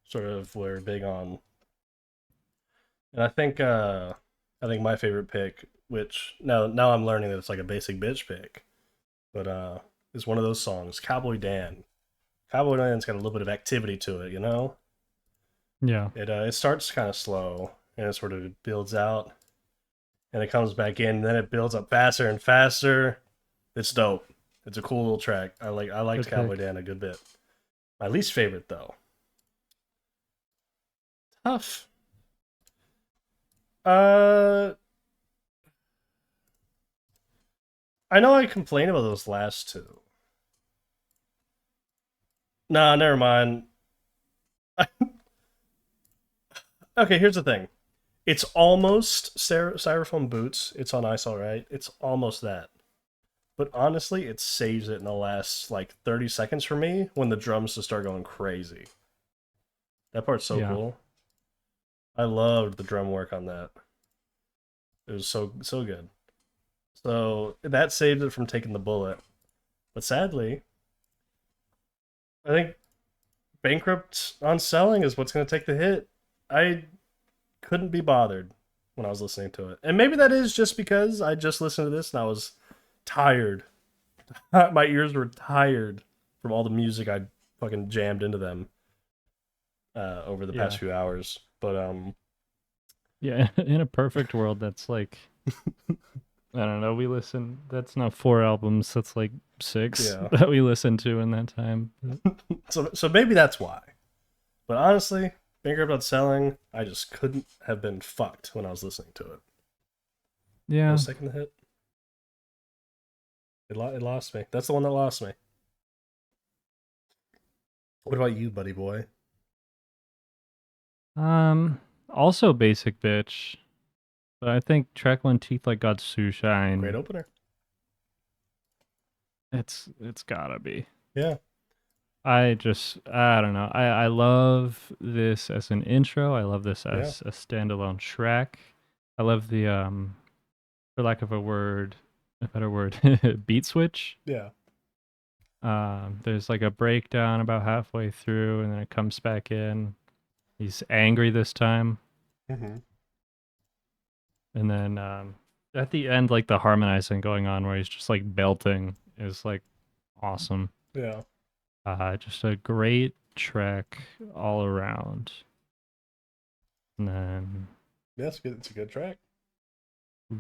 sort of were big on. And I think my favorite pick, which now I'm learning that it's like a basic bitch pick, but is one of those songs, Cowboy Dan. Cowboy Dan's got a little bit of activity to it, you know? Yeah. It starts kind of slow and it sort of builds out and it comes back in and then it builds up faster and faster. It's dope. It's a cool little track. I liked Cowboy Dan a good bit. My least favorite though. Tough. I know I complained about those last 2. Nah, never mind. Okay, here's the thing. It's almost Styrofoam Boots. It's on Ice Alright. It's almost that. But honestly, it saves it in the last like 30 seconds for me when the drums just start going crazy. That part's so cool. I loved the drum work on that. It was so good. So that saved it from taking the bullet. But sadly, I think Bankrupt on Selling is what's going to take the hit. I couldn't be bothered when I was listening to it. And maybe that is just because I just listened to this and I was tired. My ears were tired from all the music I fucking jammed into them over the past few hours. But yeah, in a perfect world, that's like I don't know. That's not 4 albums. That's like 6 that we listened to in that time. So maybe that's why. But honestly, Bankrupt on Selling, I just couldn't have been fucked when I was listening to it. Yeah. I was taking the hit. It lost me. That's the one that lost me. What about you, buddy boy? Also Basic Bitch. But I think track 1, Teeth Like God's Shoeshine. Great opener. It's gotta be. Yeah. I don't know. I love this as an intro. I love this as a standalone track. I love the for lack of a better word, beat switch. Yeah. There's like a breakdown about halfway through, and then it comes back in. He's angry this time. Mm-hmm. And then At the end, like the harmonizing going on where he's just like belting is like awesome. Yeah. Just a great track all around. And then Yeah, it's good. It's a good track.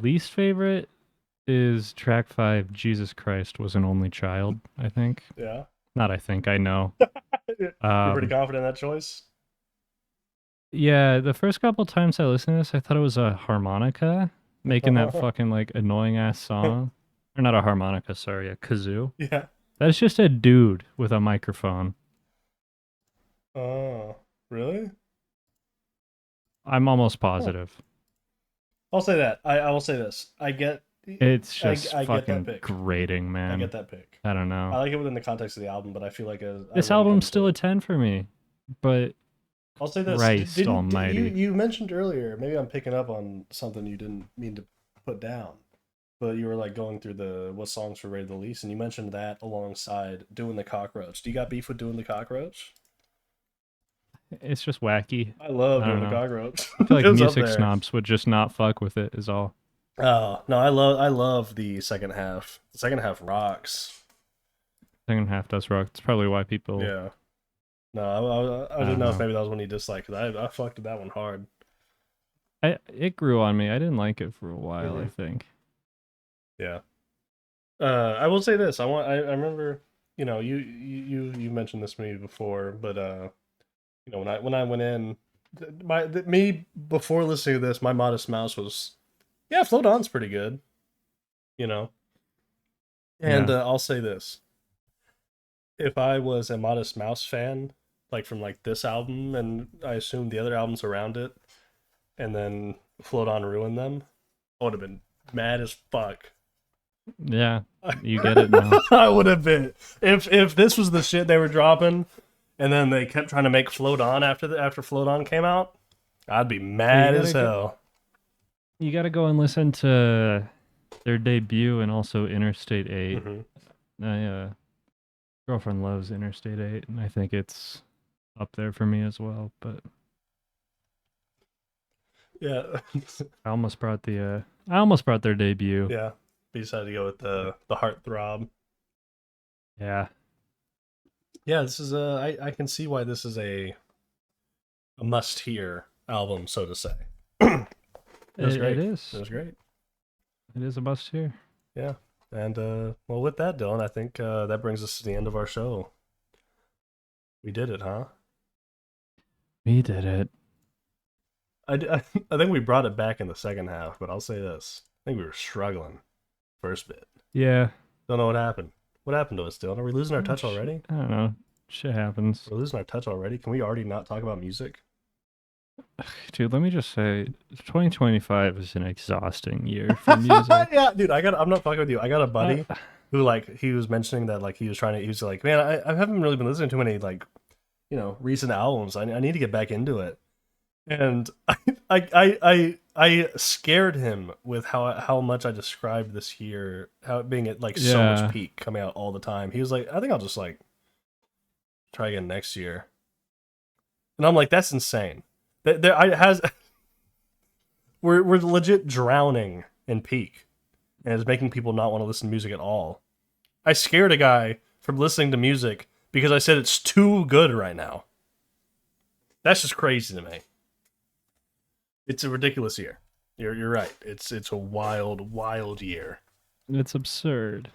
least favorite is track 5, Jesus Christ Was an Only Child, I think. Yeah. Not I think, I know. You're pretty confident in that choice? Yeah, the first couple times I listened to this, I thought it was a harmonica making that fucking like annoying ass song. Or not a harmonica, sorry, a kazoo. Yeah. That's just a dude with a microphone. Oh, really? I'm almost positive. I'll say that. I will say this. I get. It's just I get that fucking pick. grating, man. I get that pick. I don't know. I like it within the context of the album, but I feel like This album's still a 10 for me. But I'll say this. Christ almighty. You mentioned earlier, maybe I'm picking up on something you didn't mean to put down, but you were like going through the what songs were rated the least, and you mentioned that alongside Doing the Cockroach. Do you got beef with Doing the Cockroach? it's just wacky. I love I Doing don't the know. Cockroach. I feel like It was up music there. snobs would just not fuck with it, is all. Oh no, I love the second half. The second half rocks. Second half does rock. It's probably why people. Yeah. No, I didn't know if know. maybe that was one you disliked. 'Cause I fucked with that one hard. It grew on me. I didn't like it for a while, I think. Yeah. I will say this. I remember, you know, you mentioned this to me before, but you know, when I went in, me before listening to this, my Modest Mouse was, yeah, Float On's pretty good, you know. And Yeah. I'll say this: if I was a Modest Mouse fan, like from like this album, and I assume the other albums around it, and then Float On ruined them, I would have been mad as fuck. Yeah. You get it now. I would have been if this was the shit they were dropping, and then they kept trying to make Float On after Float On came out. I'd be mad as hell. You gotta go and listen to their debut and also Interstate 8. My girlfriend loves Interstate 8, and I think it's up there for me as well. But Yeah, I almost brought their debut. yeah. We decided to go with the Heartthrob. Yeah. Yeah, this is I can see why this is a must hear album, so to say. It was great. It is. It was great. It is a must hear. Yeah. And well, with that, Dylan, I think that brings us to the end of our show. We did it, huh? We did it. I think we brought it back in the second half, but I'll say this. I think we were struggling first bit. Yeah. Don't know what happened. What happened to us, Dylan? Are we losing our touch already? I don't know. Shit happens. We're losing our touch already? Can we already not talk about music? Dude, let me just say 2025 is an exhausting year for music. Yeah, dude, I'm not fucking with you. I got a buddy who like he was mentioning that like he was like, man, I haven't really been listening to many like, you know, recent albums. I need to get back into it. And I scared him with how much I described this year, how it being at like so much peak, coming out all the time. He was like, I think I'll just like try again next year. And I'm like, that's insane. We're legit drowning in peak, and it's making people not want to listen to music at all. I scared a guy from listening to music because I said it's too good right now. That's just crazy to me. It's a ridiculous year. You're right. It's a wild year. It's absurd.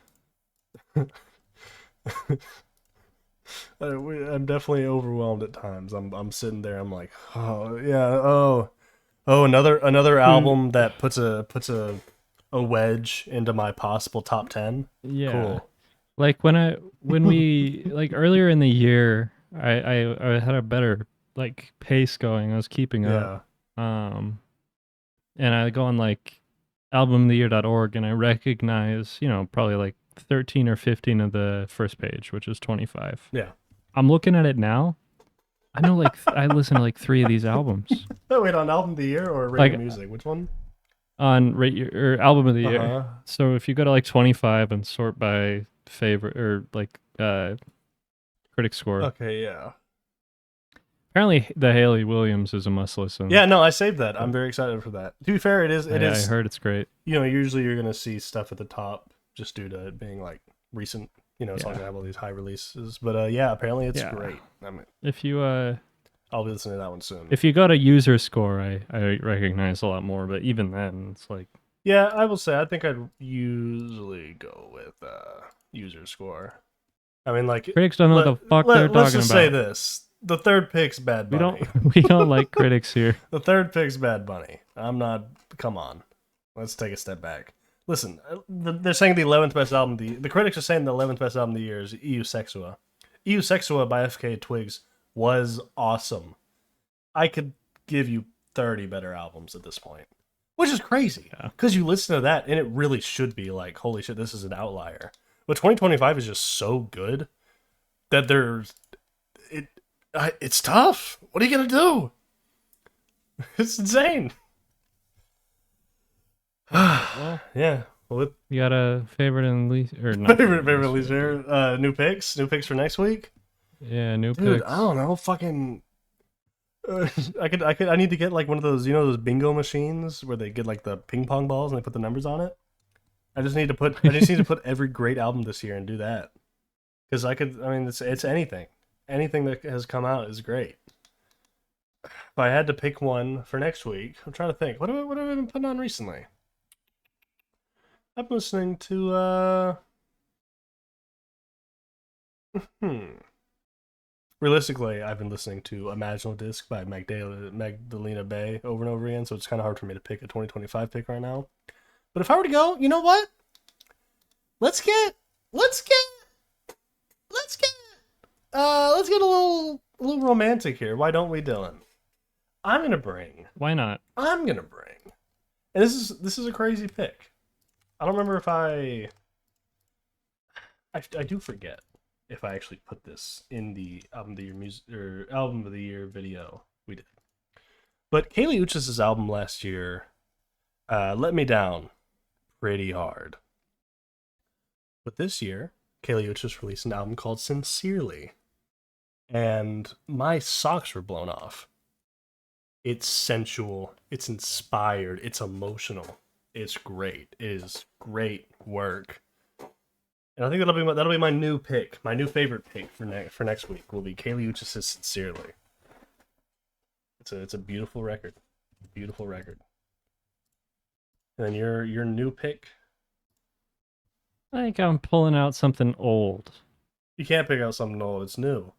I'm definitely overwhelmed at times. I'm sitting there. I'm like, oh yeah, oh another album that puts a wedge into my possible top 10. Yeah. Cool. Like when we like earlier in the year, I had a better like pace going. I was keeping up. And I go on like albumoftheyear.org and I recognize, you know, probably like 13 or 15 of the first page, which is 25. Yeah. I'm looking at it now. I know like I listen to like 3 of these albums. Oh, wait, on album of the year or radio music? Which one? On or album of the year. So if you go to like 25 and sort by favorite or like critic score. Okay, yeah. Apparently, the Haley Williams is a must listen. Yeah, no, I saved that. I'm very excited for that. To be fair, it is. I heard it's great. You know, usually you're gonna see stuff at the top just due to it being like recent. You know, it's not gonna have all these high releases. But yeah, apparently it's great. I mean, if you I'll be listening to that one soon. If you go to user score, I recognize a lot more. But even then, it's like. Yeah, I will say I think I'd usually go with user score. I mean, like critics don't know what the fuck they're talking about. Let's just say this. The third pick's Bad Bunny. We don't like critics here. The third pick's Bad Bunny. I'm not. Come on, let's take a step back. Listen, they're saying the 11th best album. The critics are saying the 11th best album of the year is EU Sexua. EU Sexua by FK Twigs was awesome. I could give you 30 better albums at this point, which is crazy because you listen to that and it really should be like, holy shit, this is an outlier. But 2025 is just so good that it's tough. What are you gonna do? It's insane. Well, yeah. Well, you got a favorite and least, or not favorite least favorite? New picks for next week. Yeah, new Dude, picks. I don't know. Fucking. I need to get like one of those, those bingo machines where they get like the ping pong balls and they put the numbers on it. I just need to put every great album this year and do that. Because it's anything. Anything that has come out is great. If I had to pick one for next week, I'm trying to think. What have I been putting on recently? I'm listening to Realistically, I've been listening to Imaginal Disc by Magdalena Bay over and over again, so it's kind of hard for me to pick a 2025 pick right now. But if I were to go, you know what? Let's get a little romantic here. Why don't we, Dylan? Why not? I'm gonna bring, and this is a crazy pick. I don't remember if I do forget if I actually put this in the album of the year music or album of the year video we did. But Kaylee Uchis' album last year let me down pretty hard. But this year, Kaylee Uchis released an album called Sincerely. And my socks were blown off. It's sensual, it's inspired, it's emotional. It's great. It is great work. And I think that'll be my new pick. My new favorite pick for next week will be Kaylee Uchis' Sincerely. It's a beautiful record. Beautiful record. And then your new pick? I think I'm pulling out something old. You can't pick out something old. It's new.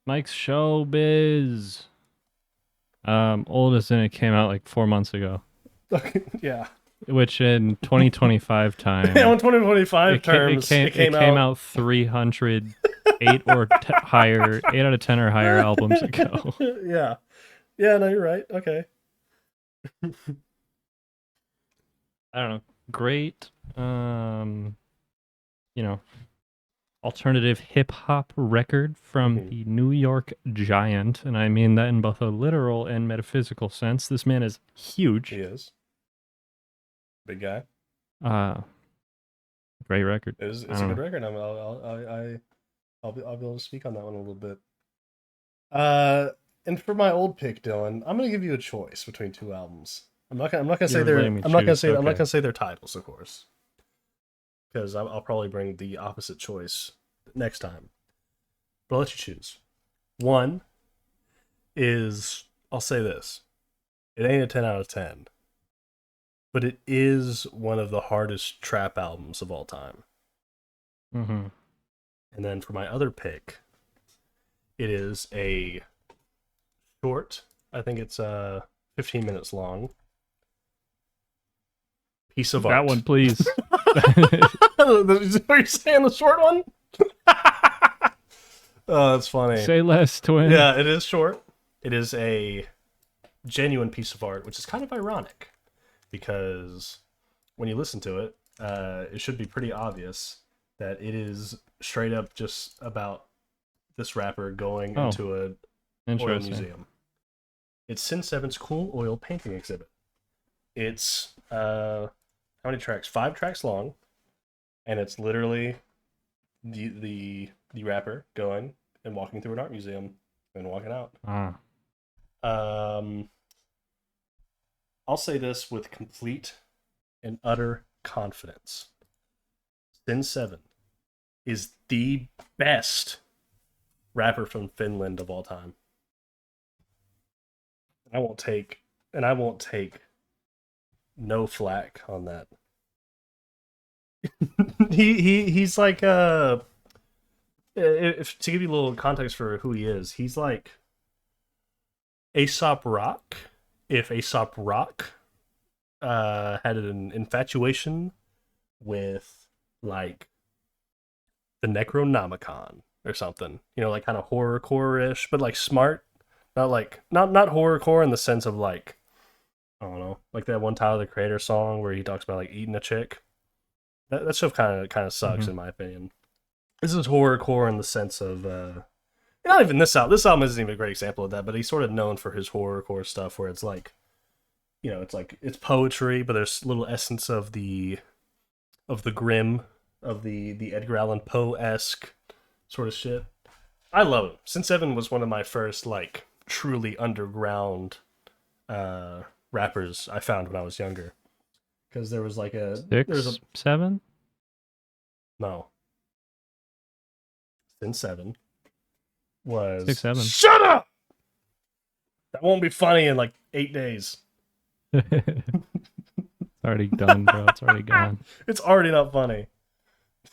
Mike's Showbiz. Old as in it came out like 4 months ago. Yeah. Which in 2025 time. Yeah, in 2025 terms, it came out 308 or higher, 8 out of 10 or higher albums ago. Yeah. Yeah, no, you're right. Okay. I don't know. Great, alternative hip hop record from the New York Giant, and I mean that in both a literal and metaphysical sense. This man is huge. He is. Big guy. Great record. It's a good record. I'll be able to speak on that one a little bit. And for my old pick, Dylan, I'm gonna give you a choice between two albums. I'm not gonna say their titles, of course, because I'll probably bring the opposite choice next time. But I'll let you choose. One is, I'll say this, it ain't a 10 out of 10, but it is one of the hardest trap albums of all time. Mm-hmm. And then for my other pick, it is a short, I think it's 15 minutes long, piece of art. That one, please. Are you saying the short one? Oh, that's funny. Say less, twin. Yeah, it is short. It is a genuine piece of art, which is kind of ironic because when you listen to it, it should be pretty obvious that it is straight up just about this rapper going into a oil museum. It's Sin 7's Cool Oil Painting Exhibit. It's how many tracks? 5 tracks long, and it's literally the rapper going and walking through an art museum and walking out. Ah. I'll say this with complete and utter confidence. Sin 7 is the best rapper from Finland of all time. I won't take no flack on that. He's like if to give you a little context for who he is, he's like Aesop Rock if Aesop Rock had an infatuation with like the Necronomicon or something, you know, like kind of horrorcore-ish, but like smart, not horrorcore in the sense of like, I don't know, like that one Tyler the Creator song where he talks about like eating a chick. That stuff kind of sucks in my opinion. This is horrorcore in the sense of not even this album. This album isn't even a great example of that, but he's sort of known for his horrorcore stuff where it's like, you know, it's poetry, but there's a little essence of the grim, of the Edgar Allan Poe-esque sort of shit. I love it. Sin 7 was one of my first like truly underground rappers I found when I was younger. Because there was like a 7? No. Sin 7 was 6, 7. Shut up! That won't be funny in like 8 days. It's already done, bro. It's already gone. It's already not funny.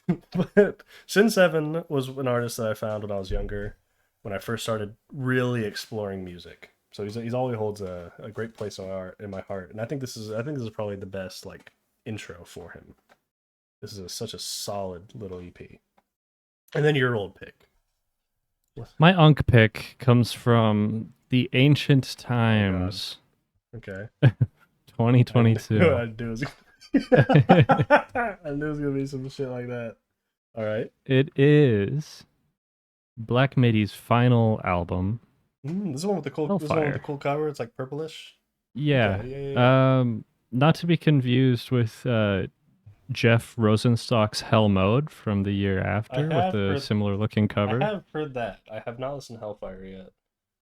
But Sin 7 was an artist that I found when I was younger, when I first started really exploring music. So he's always holds a great place in my heart, and I think this is probably the best like intro for him. This is such a solid little EP. And then your old pick. My unk pick comes from the ancient times. Okay. 2022. I knew it was gonna be some shit like that. All right. It is Black Midi's final album. This is one with the cool. This one with the cool cover. It's like purplish. Yeah. Okay, yeah. Not to be confused with Jeff Rosenstock's Hell Mode from the year after with the similar looking cover. I have heard that. I have not listened to Hellfire yet.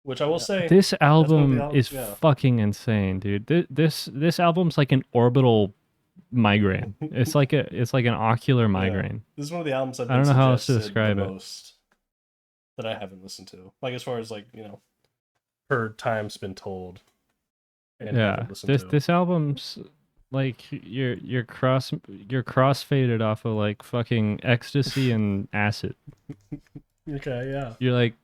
Which I will say, this album is fucking insane, dude. This album's like an orbital migraine. It's like an ocular migraine. This is one of the albums I don't know how else to describe it. Most that I haven't listened to. Like as far as like, you know, per time's been told. And yeah, this album's like you're crossfaded off of like fucking ecstasy and acid. Okay, yeah. You're like,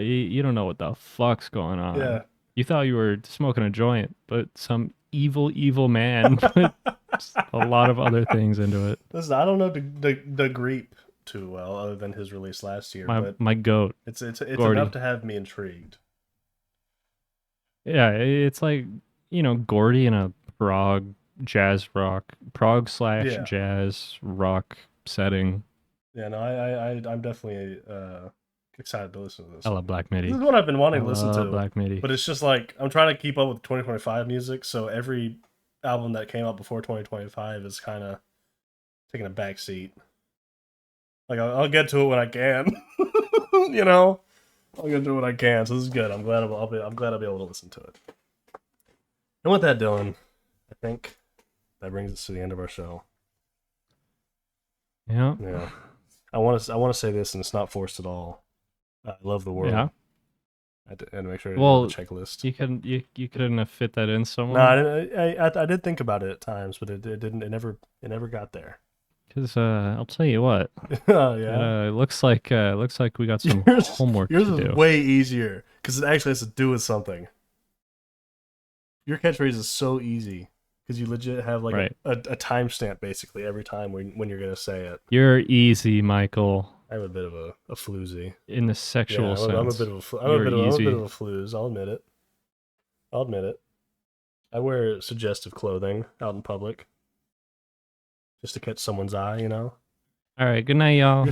you don't know what the fuck's going on. Yeah. You thought you were smoking a joint, but some evil man put a lot of other things into it. Listen, I don't know the Greep too well, other than his release last year. But my goat. It's enough to have me intrigued. Yeah, it's like, you know, Gordy in a Prague jazz rock setting. Yeah, no, I'm definitely excited to listen to this. I love Black Midi. This is what I've been wanting to listen to. Black Midi. But it's just like I'm trying to keep up with 2025 music, so every album that came out before 2025 is kind of taking a back seat. Like I'll get to it when I can. You know, I'll get to it when I can. So this is good. I'm glad I'll be able to listen to it. And with that, Dylan, I think that brings us to the end of our show. Yeah. Yeah. I want to say this, and it's not forced at all. I love the world. Yeah. I had to make sure I did the checklist. You couldn't have fit that in somewhere. No, I did think about it at times, but it didn't. It never got there. Because I'll tell you what. Yeah. It looks like we got some homework to do. Yours is way easier because it actually has to do with something. Your catchphrase is so easy because you legit have like a timestamp basically every time when you're gonna say it. You're easy, Michael. I'm a bit of a floozy. In the sexual sense. I'm a bit of a flooze. I'll admit it. I wear suggestive clothing out in public just to catch someone's eye, you know. All right. Good night, y'all.